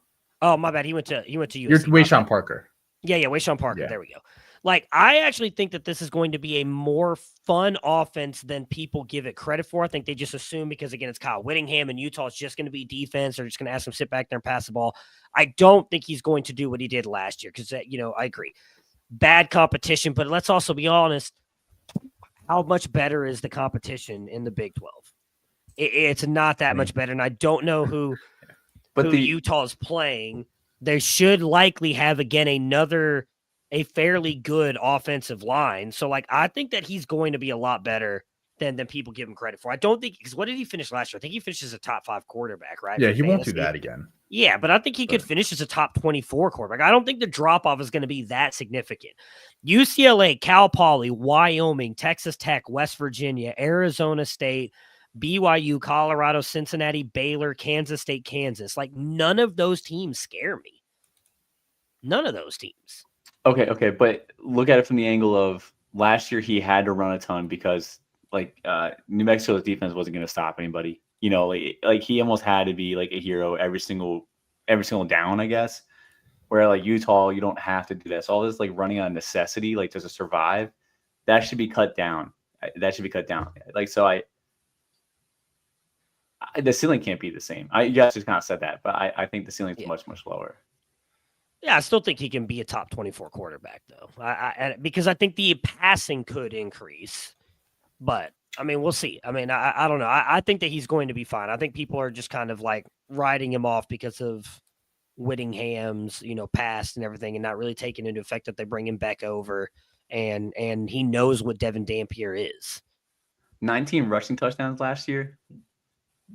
Oh, my bad. He went to USC. You're Wayshawn Parker. Yeah, Wayshawn Parker. Yeah. There we go. Like I actually think that this is going to be a more fun offense than people give it credit for. I think they just assume because again it's Kyle Whittingham and Utah, it's just going to be defense. They're just going to ask him to sit back there and pass the ball. I don't think he's going to do what he did last year because I agree. Bad competition, but let's also be honest. How much better is the competition in the Big 12? It's not that much better, and I don't know who Utah is playing. They should likely have, again, a fairly good offensive line. So, like, I think that he's going to be a lot better than people give him credit for. I don't think – because what did he finish last year? I think he finished as a top 5 quarterback, right? Yeah, he won't do that again. Yeah, but I think he could finish as a top 24 quarterback. I don't think the drop-off is going to be that significant. UCLA, Cal Poly, Wyoming, Texas Tech, West Virginia, Arizona State, BYU, Colorado, Cincinnati, Baylor, Kansas State, Kansas. Like, none of those teams scare me. None of those teams. Okay, but look at it from the angle of last year he had to run a ton because, New Mexico's defense wasn't going to stop anybody. Like he almost had to be like a hero every single down, I guess. Where like Utah, you don't have to do that. So all this like running on necessity, like just to survive, that should be cut down. Like so, the ceiling can't be the same. You guys just kind of said that, but I think the ceiling's much lower. Yeah, I still think he can be a top 24 quarterback though. Because I think the passing could increase, but. I mean, we'll see. I mean, I don't know. I think that he's going to be fine. I think people are just kind of like writing him off because of Whittingham's, past and everything and not really taking into effect that they bring him back over and he knows what Devin Dampier is. 19 rushing touchdowns last year.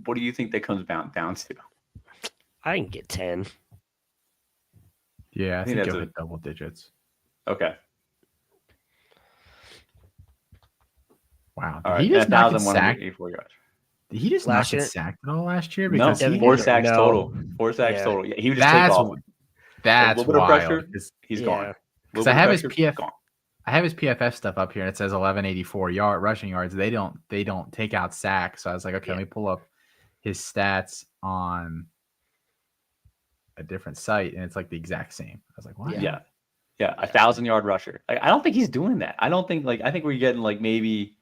What do you think that comes down to? I can get 10. Yeah, I think it'll hit double digits. Okay. Wow. He just not get sacked? Did he just not get sacked at all last year? Because 4 sacks total. 4 sacks total. Yeah, he would just take off. That's a little bit of pressure. He's gone. Because I have his PFF stuff up here and it says 1184 rushing yards. They don't take out sacks. So I was like, okay, let me pull up his stats on a different site and it's like the exact same. I was like, what? Yeah. 1,000-yard rusher. Like, I don't think he's doing that. I think we're getting like maybe.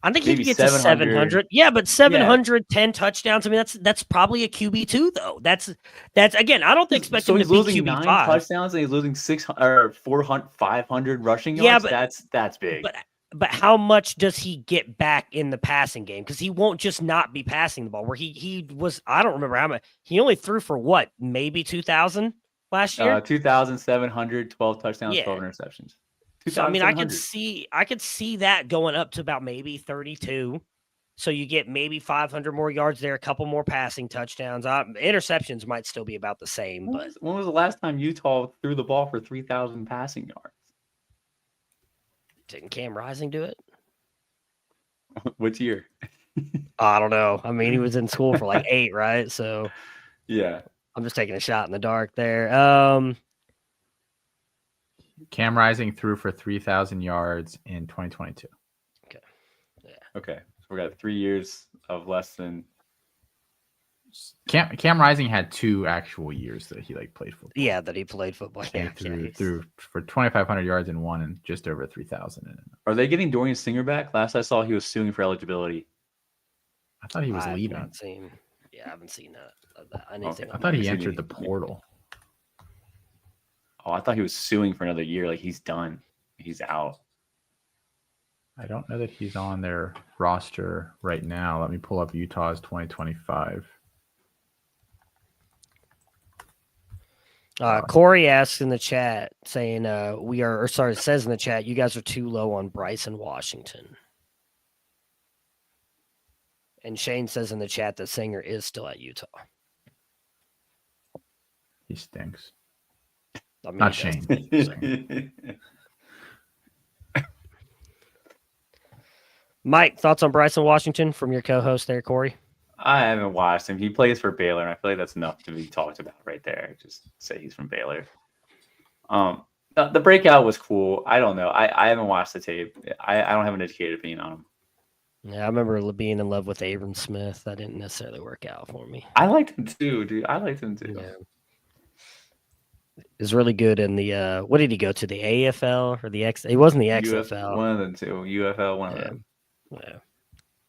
I think he can get to 700. Yeah, but 710 touctouchdowns. I mean, that's probably a QB2 though. That's again. I don't expect him to be QB5. So he's losing 9 touchdowns and he's losing 600 or 400, 500 rushing yards. Yeah, that's big. But But how much does he get back in the passing game? Because he won't just not be passing the ball. Where he was, I don't remember how much. He only threw for what, maybe 2,000 last year. 2,700, 12 touchdowns, Yeah. 12 interceptions. So I mean, I could see that going up to about maybe 32. So you get maybe 500 more yards there, a couple more passing touchdowns. Interceptions might still be about the same. But when was the last time Utah threw the ball for 3,000 passing yards? Didn't Cam Rising do it? Which year? I don't know. I mean, he was in school for like 8, right? So yeah, I'm just taking a shot in the dark there. Cam Rising threw for 3,000 yards in 2022. Okay. Yeah. Okay. So we got 3 years of less than. Cam Rising had 2 actual years that he played football. Yeah, that he played football. Yeah, he threw for 2,500 yards in one and just over 3,000. Are they getting Dorian Singer back? Last I saw, he was suing for eligibility. I thought he was leaving. I haven't seen that. I thought he entered the portal. Oh, I thought he was suing for another year. Like he's done. He's out. I don't know that he's on their roster right now. Let me pull up Utah's 2025. Corey asks in the chat saying says in the chat, you guys are too low on Bryson Washington. And Shane says in the chat that Singer is still at Utah. He stinks. I mean, not Shane. Mike, thoughts on Bryson Washington from your co-host there, Corey? I haven't watched him. He plays for Baylor, and I feel like that's enough to be talked about right there. Just say he's from Baylor. The breakout was cool. I don't know. I haven't watched the tape. I don't have an educated opinion on him. Yeah, I remember being in love with Abram Smith. That didn't necessarily work out for me. I liked him too, dude. I liked him too. Yeah. Is really good in the what did he go to, the AFL or the X? He wasn't the XFL. One of them two. UFL, one of them. Yeah.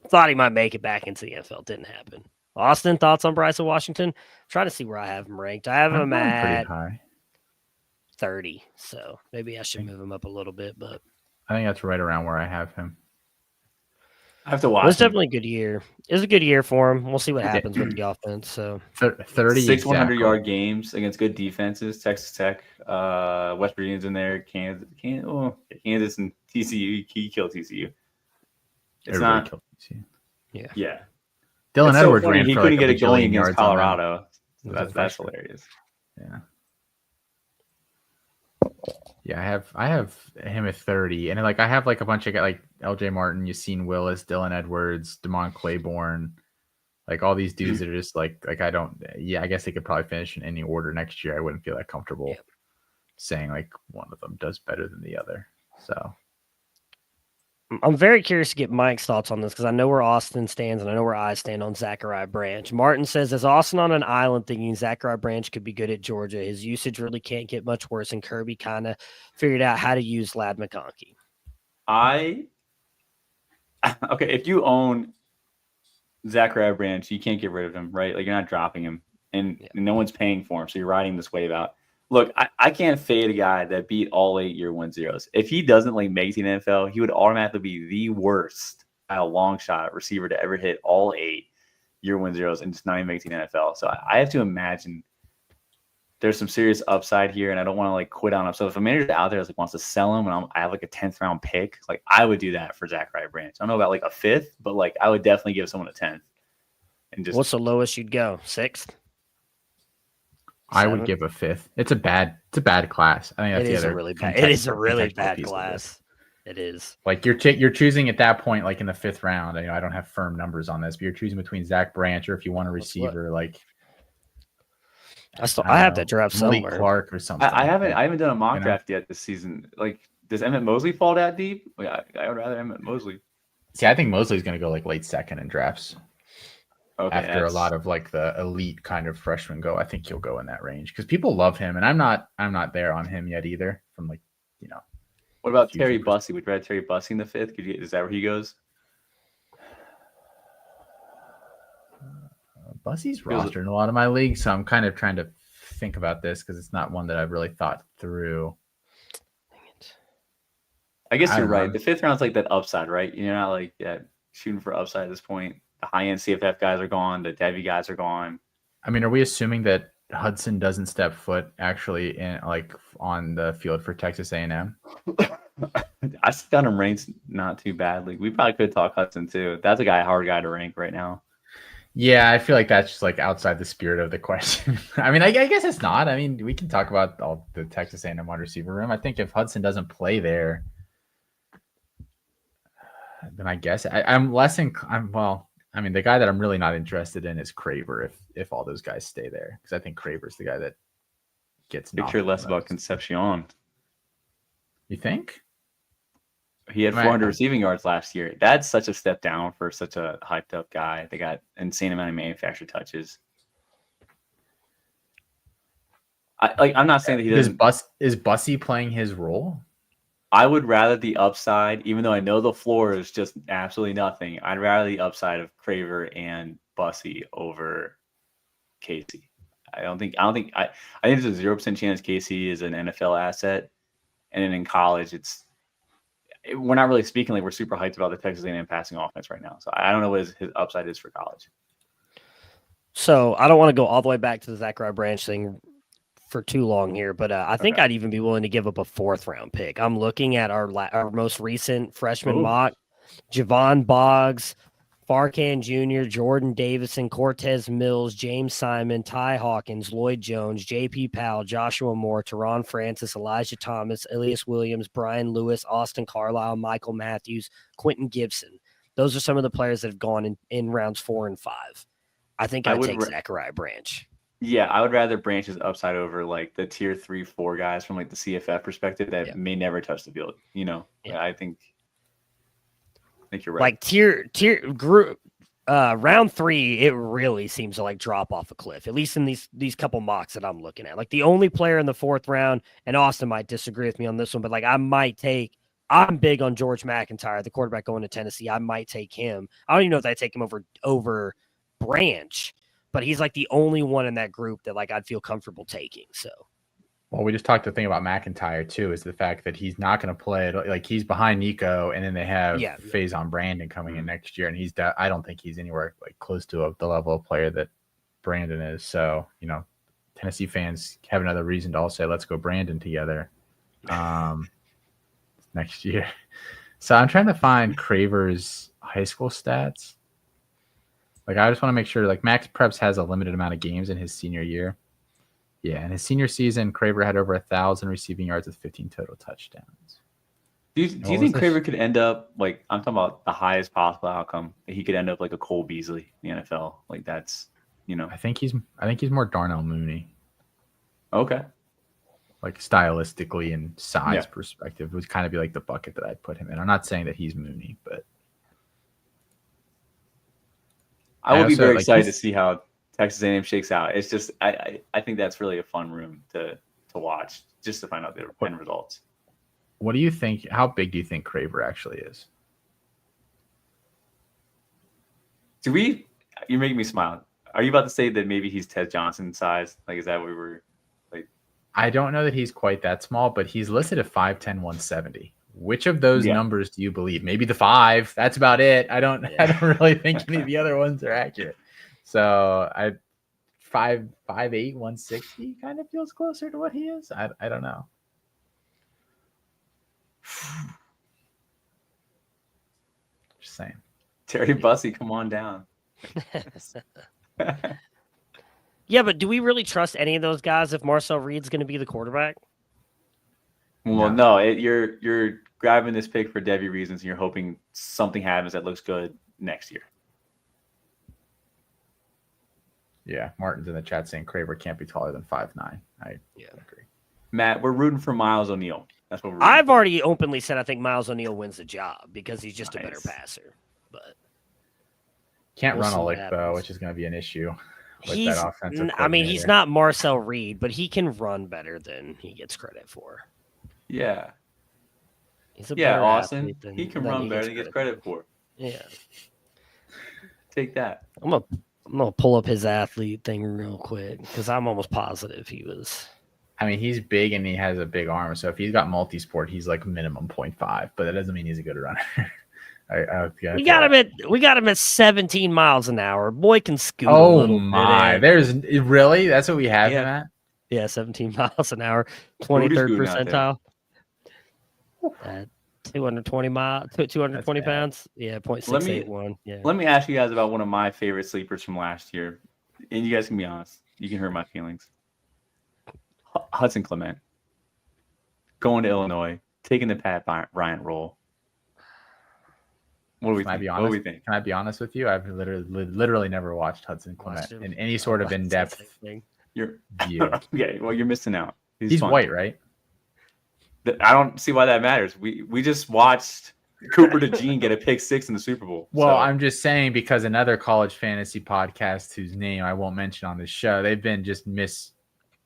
Thought he might make it back into the NFL. Didn't happen. Austin, thoughts on Bryson Washington? Trying to see where I have him ranked. I have him at high. 30, so maybe I should move him up a little bit. But I think that's right around where I have him. I have to watch. It was definitely a good year. It was a good year for him. We'll see what happens with the offense. So 30, 100-yard games against good defenses. Texas Tech, West Virginia's in there. Kansas, and TCU. He killed TCU. It's Everybody not. Killed TCU. Yeah. Dylan Edwards ran he for couldn't like get it going against yards Colorado. So that's hilarious. Yeah, I have him at 30, and I have a bunch of guys like LJ Martin, Yassine Willis, Dylan Edwards, Damon Claiborne, all these dudes that are just I don't. Yeah, I guess they could probably finish in any order next year. I wouldn't feel that comfortable saying one of them does better than the other. So I'm very curious to get Mike's thoughts on this because I know where Austin stands and I know where I stand on Zachariah Branch. Martin says, is Austin on an island thinking Zachariah Branch could be good at Georgia? His usage really can't get much worse, and Kirby kind of figured out how to use Lad McConkey. Okay, if you own Zachariah Branch, you can't get rid of him, right? You're not dropping him, and no one's paying for him, so you're riding this wave out. Look, I can't fade a guy that beat all 8 year 1-0s. If he doesn't make the NFL, he would automatically be the worst by a long shot receiver to ever hit all 8 year 1-0s and just not even make the NFL. So I have to imagine there's some serious upside here, and I don't want to quit on him. So if a manager out there wants to sell him, and I have a 10th round pick, I would do that for Zachariah Branch. I don't know about a 5th, but I would definitely give someone a 10th. And just what's the lowest you'd go? 6th? I would give a 5th. It's a bad class. I think that's it is a really bad. It is a really bad class. It is you're choosing at that point, in the 5th round. I don't have firm numbers on this, but you're choosing between Zach Branch or if you want a receiver I have that draft somewhere. Malik Clark or something. I haven't done a mock draft yet this season. Does Emmett Mosley fall that deep? I would rather Emmett Mosley. See, I think Mosley's going to go late second in drafts. Okay, after a lot of the elite kind of freshmen go, I think he'll go in that range because people love him, and I'm not there on him yet either. From what about Terry Bussey? Would you rather Terry Bussey in the 5th? Is that where he goes? Bussey's rostered in a lot of my leagues, so I'm kind of trying to think about this because it's not one that I've really thought through. I guess I you're don't right. know. The fifth round's like that upside, right? You're not like shooting for upside at this point. The high end CFF guys are gone. The Devi guys are gone. I mean, are we assuming that Hudson doesn't step foot actually in like on the field for Texas A&M? I still got him ranked not too badly. We probably could talk Hudson too. That's a hard guy to rank right now. Yeah, I feel like that's just like outside the spirit of the question. I mean, I guess it's not. I mean, we can talk about all the Texas A&M wide receiver room. I think if Hudson doesn't play there, then I guess I'm less I mean, the guy that I'm really not interested in is Craver if all those guys stay there, because I think Craver's the guy that gets knocked. Picture less about Concepcion. You think? He had 400 receiving yards last year. That's such a step down for such a hyped up guy. They got insane amount of manufactured touches. I'm not saying that he doesn't. Is Bussy playing his role? I would rather the upside, even though I know the floor is just absolutely nothing. I'd rather the upside of Craver and Bussy over Casey. I think there's a 0% chance Casey is an NFL asset, and then in college we're not really speaking like we're super hyped about the Texas A&M passing offense right now. So I don't know what his upside is for college. So I don't want to go all the way back to the Zachariah Branch thing for too long here, but I think I'd even be willing to give up a 4th round pick. I'm looking at our most recent freshman mock: Javon Boggs, Farcan Jr., Jordan Davison, Cortez Mills, James Simon, Ty Hawkins, Lloyd Jones, J.P. Powell, Joshua Moore, Teron Francis, Elijah Thomas, Elias Williams, Brian Lewis, Austin Carlisle, Michael Matthews, Quentin Gibson. Those are some of the players that have gone in rounds 4 and 5. I think I would take Zachariah Branch. Yeah, I would rather Branch's upside over like the tier 3, 4 guys from like the CFF perspective that may never touch the field. I think you're right. Like tier group round 3, it really seems to like drop off a cliff, at least in these couple mocks that I'm looking at. Like the only player in the 4th round, and Austin might disagree with me on this one, but like I'm big on George McIntyre, the quarterback going to Tennessee. I might take him. I don't even know if I take him over Branch, but he's like the only one in that group that like I'd feel comfortable taking. So, well, we just talked the thing about McIntyre too, is the fact that he's not going to play. Like he's behind Nico, and then they have Faison Brandon coming in next year, and I don't think he's anywhere like close to the level of player that Brandon is. So Tennessee fans have another reason to all say, let's go Brandon together next year. So I'm trying to find Craver's high school stats. Like, I just want to make sure, like, Max Preps has a limited amount of games in his senior year. Yeah, in his senior season, Craver had over 1,000 receiving yards with 15 total touchdowns. Do you think Craver could end up, like, I'm talking about the highest possible outcome, that he could end up like a Cole Beasley in the NFL? Like, that's, I think he's more Darnell Mooney. Okay. Like, stylistically and size perspective, would kind of be like the bucket that I'd put him in. I'm not saying that he's Mooney, but I will be very excited to see how Texas A&M shakes out. It's just I think that's really a fun room to watch, just to find out the end results. What do you think? How big do you think Craver actually is? You're making me smile. Are you about to say that maybe he's Ted Johnson size? Like, is that what we were like? I don't know that he's quite that small, but he's listed at 5'10", 170. Which of those numbers do you believe? Maybe the 5. That's about it. I don't really think any of the other ones are accurate. So 5'8", 160 kind of feels closer to what he is. I don't know. Just saying. Terry Bussey, come on down. Yeah, but do we really trust any of those guys if Marcel Reed's going to be the quarterback? Well, no, you're grabbing this pick for Debbie reasons, and you're hoping something happens that looks good next year. Yeah, Martin's in the chat saying Craver can't be taller than 5'9". I agree. Matt, we're rooting for Miles O'Neal. That's what we're. I've already openly said I think Miles O'Neal wins the job because he's just a better passer. But can't run a lick though, which is going to be an issue. He's not Marcel Reed, but he can run better than he gets credit for. Yeah. He's a Austin. He can run better than he gets credit for. Yeah. Take that. I'm gonna pull up his athlete thing real quick because I'm almost positive he was. I mean, he's big and he has a big arm. So if he's got multi-sport, he's like minimum 0.5, but that doesn't mean he's a good runner. We got him at 17 miles an hour. Boy can scoot. Oh a little my! bit There's really that's what we have him at. Yeah, 17 miles an hour, 23rd percentile. 220 pounds. Yeah, 0.681. Yeah. Let me ask you guys about one of my favorite sleepers from last year, and you guys can be honest. You can hurt my feelings. Hudson Clement going to Illinois, taking the Pat Bryant role. What do we think? What do we think? Can I be honest with you? I've literally never watched Hudson Clement in any sort of in-depth view. Yeah, well, you're missing out. He's white, right? I don't see why that matters. We just watched Cooper DeJean get a pick 6 in the Super Bowl. Well, I'm just saying because another college fantasy podcast whose name I won't mention on this show, they've been just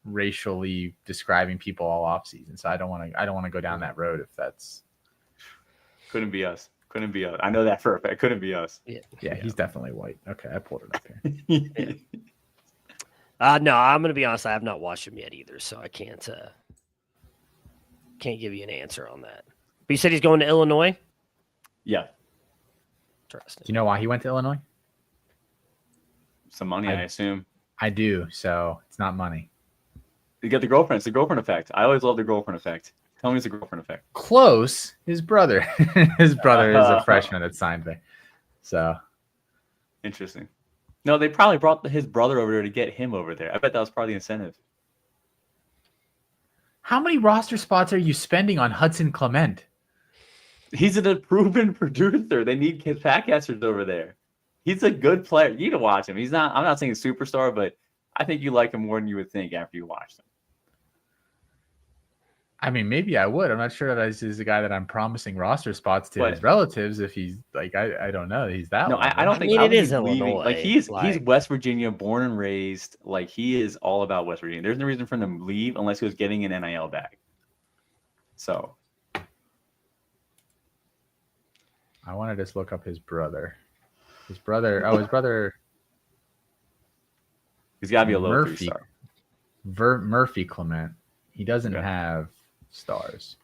racially describing people all off season. So I don't want to go down that road if that's couldn't be us. I know that for a fact. Couldn't be us. Yeah, he's definitely white. Okay, I pulled it up here. No, I'm gonna be honest. I have not watched him yet either, so I can't give you an answer on that. But you said he's going to Illinois. Yeah. Interesting. Do you know why he went to Illinois? Some money, I assume. I do. So it's not money. You get the girlfriend. It's the girlfriend effect. I always love the girlfriend effect. Tell me it's a girlfriend effect. Close. His brother. His brother is a freshman that signed there. So interesting. No, they probably brought his brother over there to get him over there. I bet that was part of the incentive. How many roster spots are you spending on Hudson Clement? He's an proven producer. They need podcasters over there. He's a good player. You need to watch him. I'm not saying a superstar, but I think you like him more than you would think after you watch him. I mean, maybe I would. I'm not sure that he's the guy that I'm promising roster spots to his relatives. If he's like, I don't know. He's that. No, I don't think it is Illinois. Like he's West Virginia, born and raised. Like he is all about West Virginia. There's no reason for him to leave unless he was getting an NIL bag. So I want to just look up his brother. His brother. He's got to be a low Murphy. Murphy Clement. He doesn't have stars.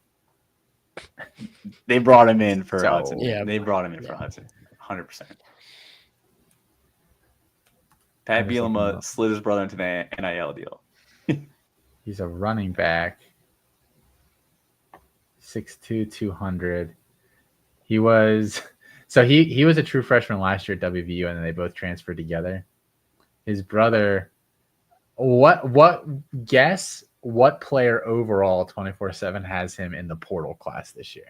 They brought him in for Hudson. Yeah, they brought him in for Hudson. 100%. Pat Bielema slid his brother into the NIL deal. He's a running back. 6'2", 200. He was a true freshman last year at WVU, and then they both transferred together. His brother. What player overall 24/7 has him in the portal class this year?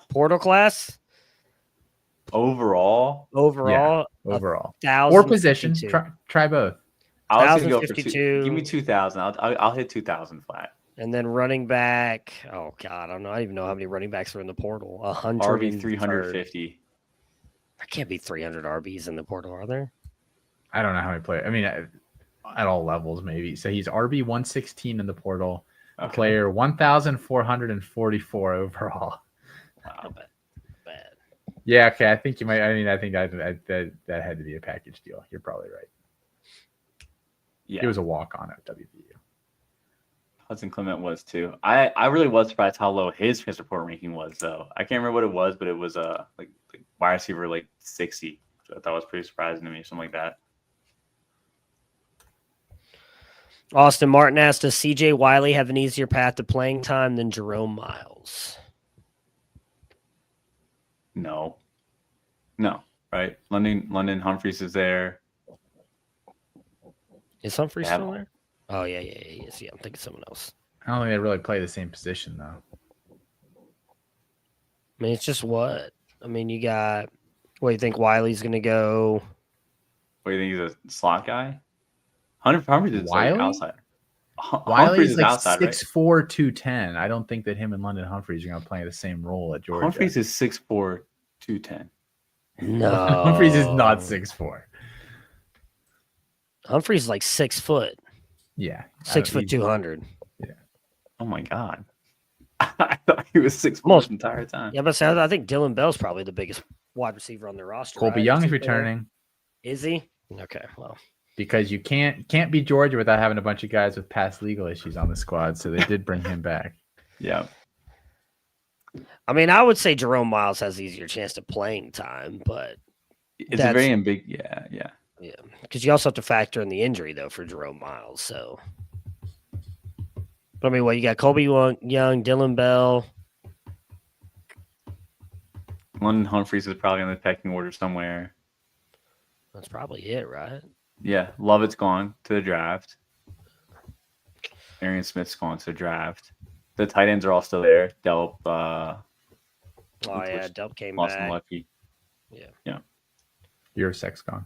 Portal class? Overall? Yeah, overall. Or position. Try both. I was going to go for give me 2,000. I'll hit 2,000 flat. And then running back. Oh, God. I don't even know how many running backs are in the portal. 100. RB 350. There can't be 300 RBs in the portal, are there? I don't know how many players. I mean, at all levels, maybe. So he's RB 116 in the portal. Okay. Player 1,444 overall. Wow, bad. Yeah, okay. I think you might. I mean, I think that had to be a package deal. You're probably right. Yeah, it was a walk on at WVU. Hudson Clement was too. I really was surprised how low his report ranking was, though. I can't remember what it was, but it was like wide receiver like 60. So I thought was pretty surprising to me, something like that. Austin Martin asked, does CJ Wiley have an easier path to playing time than Jerome Miles? No, right? London Humphreys is there. Is Humphreys still there? Oh, yeah. I'm thinking someone else. I don't think they really play the same position, though. I mean, it's just what? I mean, you got, what do you think Wiley's going to go? What do you think he's a slot guy? Humphreys is like outside. Wiley's is like outside, 6'4", right? 210. I don't think that him and London Humphreys are going to play the same role at Georgia. Humphreys is 6'4", 210. No. Humphreys is not 6'4". Humphreys is like 6 foot. Yeah. 6 foot 200. Yeah. Oh, my God. I thought he was 6'4" the entire time. Yeah, but I think Dylan Bell's probably the biggest wide receiver on their roster. Colby Young is returning. Is he? Okay, well. because you can't beat Georgia without having a bunch of guys with past legal issues on the squad. So they did bring him back. Yeah. I mean, I would say Jerome Miles has easier chance to playing time, but it's a very big. Yeah. Because you also have to factor in the injury though for Jerome Miles. So, but I mean, what you got? Colby Young, Dylan Bell, London Humphreys is probably on the pecking order somewhere. That's probably it, right? Yeah, Lovett's gone to the draft. Arian Smith's gone to the draft. The tight ends are all still there. Delp. Delp came Lawson back. Lucky. Yeah. Your sex gone.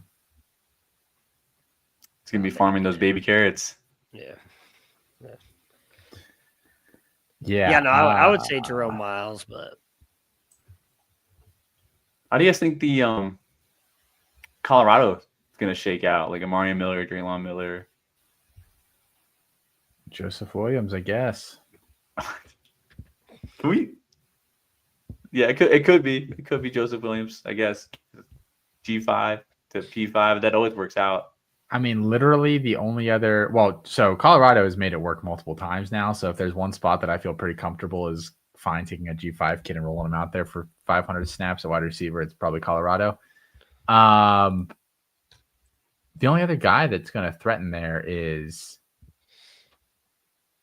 It's gonna be farming those baby carrots. Yeah. Yeah. No, I would say Jerome Miles, but how do you guys think the Colorado is gonna shake out? Like Amarian Miller, Draylon Miller, Joseph Williams, I guess. Can we? Yeah, it could be Joseph Williams, I guess. G5 to P5, that always works out. I mean, literally the only other. Well, so Colorado has made it work multiple times now. So if there's one spot that I feel pretty comfortable is fine taking a G5 kid and rolling him out there for 500 snaps at wide receiver, it's probably Colorado. The only other guy that's going to threaten there is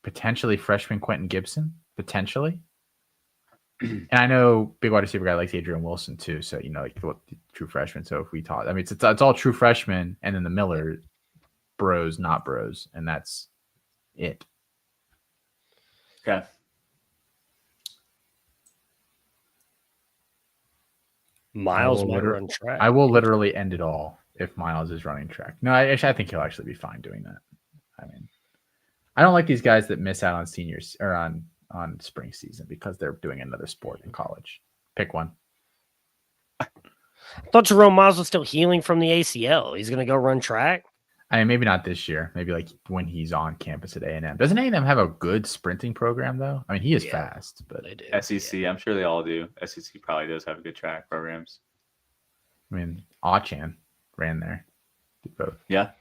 potentially freshman Quentin Gibson, potentially. And I know big wide receiver guy likes Adrian Wilson too. So, like true freshman. So if we talk, I mean, it's all true freshmen and then the Miller bros, not bros. And that's it. Okay. Miles might run track. I will literally end it all if Miles is running track. No, I think he'll actually be fine doing that. I mean, I don't like these guys that miss out on seniors or on spring season because they're doing another sport in college. Pick one. I thought Jerome Miles was still healing from the ACL. He's going to go run track. I mean, maybe not this year. Maybe like when he's on campus at A&M. Doesn't A&M have a good sprinting program though? I mean, he is fast, but they do. SEC, I'm sure they all do. SEC probably does have good track programs. I mean, Achan ran there. Did both. Yeah.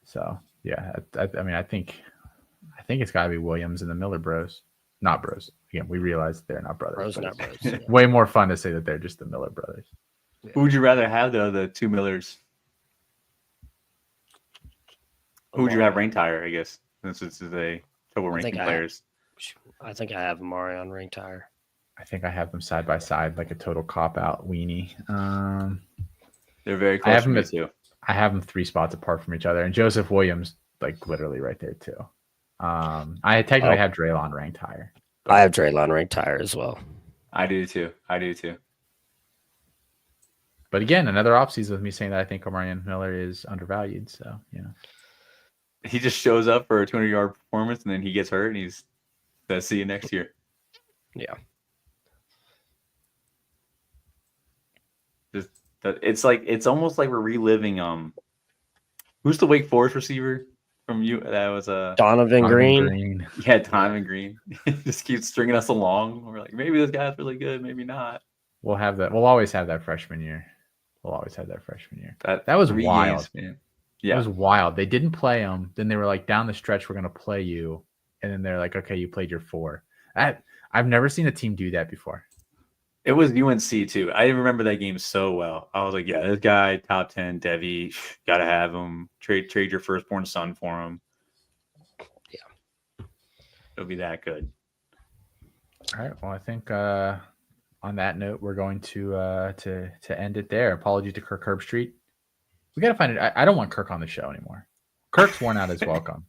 So yeah, I mean, I think it's got to be Williams and the Miller bros, not bros. Again, we realize they're not brothers. Bros, not bros. Yeah. Way more fun to say that they're just the Miller brothers. Yeah. Who would you rather have though? The two Millers. Who would you have rank tire? I guess since this is a total ranking players. I think I have Amari on rank tire. I think I have them side by side like a total cop out weenie. They're very close. I have them 3 spots apart from each other, and Joseph Williams like literally right there too. I technically have Draylon ranked higher. I have Draylon ranked higher as well. I do too. But again, another offseason with me saying that I think Amarian Miller is undervalued. So he just shows up for a 200-yard performance and then he gets hurt and he's says, "See you next year." Yeah. It's almost like we're reliving. Who's the Wake Forest receiver from you? That was Donovan Green. Yeah, Donovan Green. Just keeps stringing us along. We're like, maybe this guy's really good, maybe not. We'll have that. We'll always have that freshman year. That was wild, games, man. Yeah, it was wild. They didn't play him. Then they were like, down the stretch, we're gonna play you, and then they're like, okay, you played your 4. I've never seen a team do that before. It was UNC too. I remember that game so well. I was like, yeah, this guy, top 10, Devi, gotta have him. Trade your firstborn son for him. Yeah, it'll be that good. All right. Well, I think on that note, we're going to end it there. Apologies to Kirk Herbstreit. We got to find it. I don't want Kirk on the show anymore. Kirk's worn out his welcome.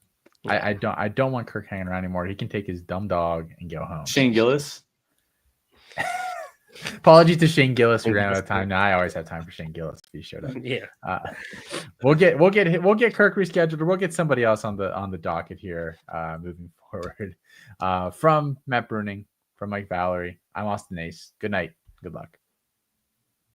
I don't want Kirk hanging around anymore. He can take his dumb dog and go home. Shane Gillis. Apologies to Shane Gillis. We ran out of time. Now I always have time for Shane Gillis if he showed up. Yeah. We'll get Kirk rescheduled, or we'll get somebody else on the docket here moving forward. From Matt Bruening, from Mike Valerie, I'm Austin Nace. Good night. Good luck.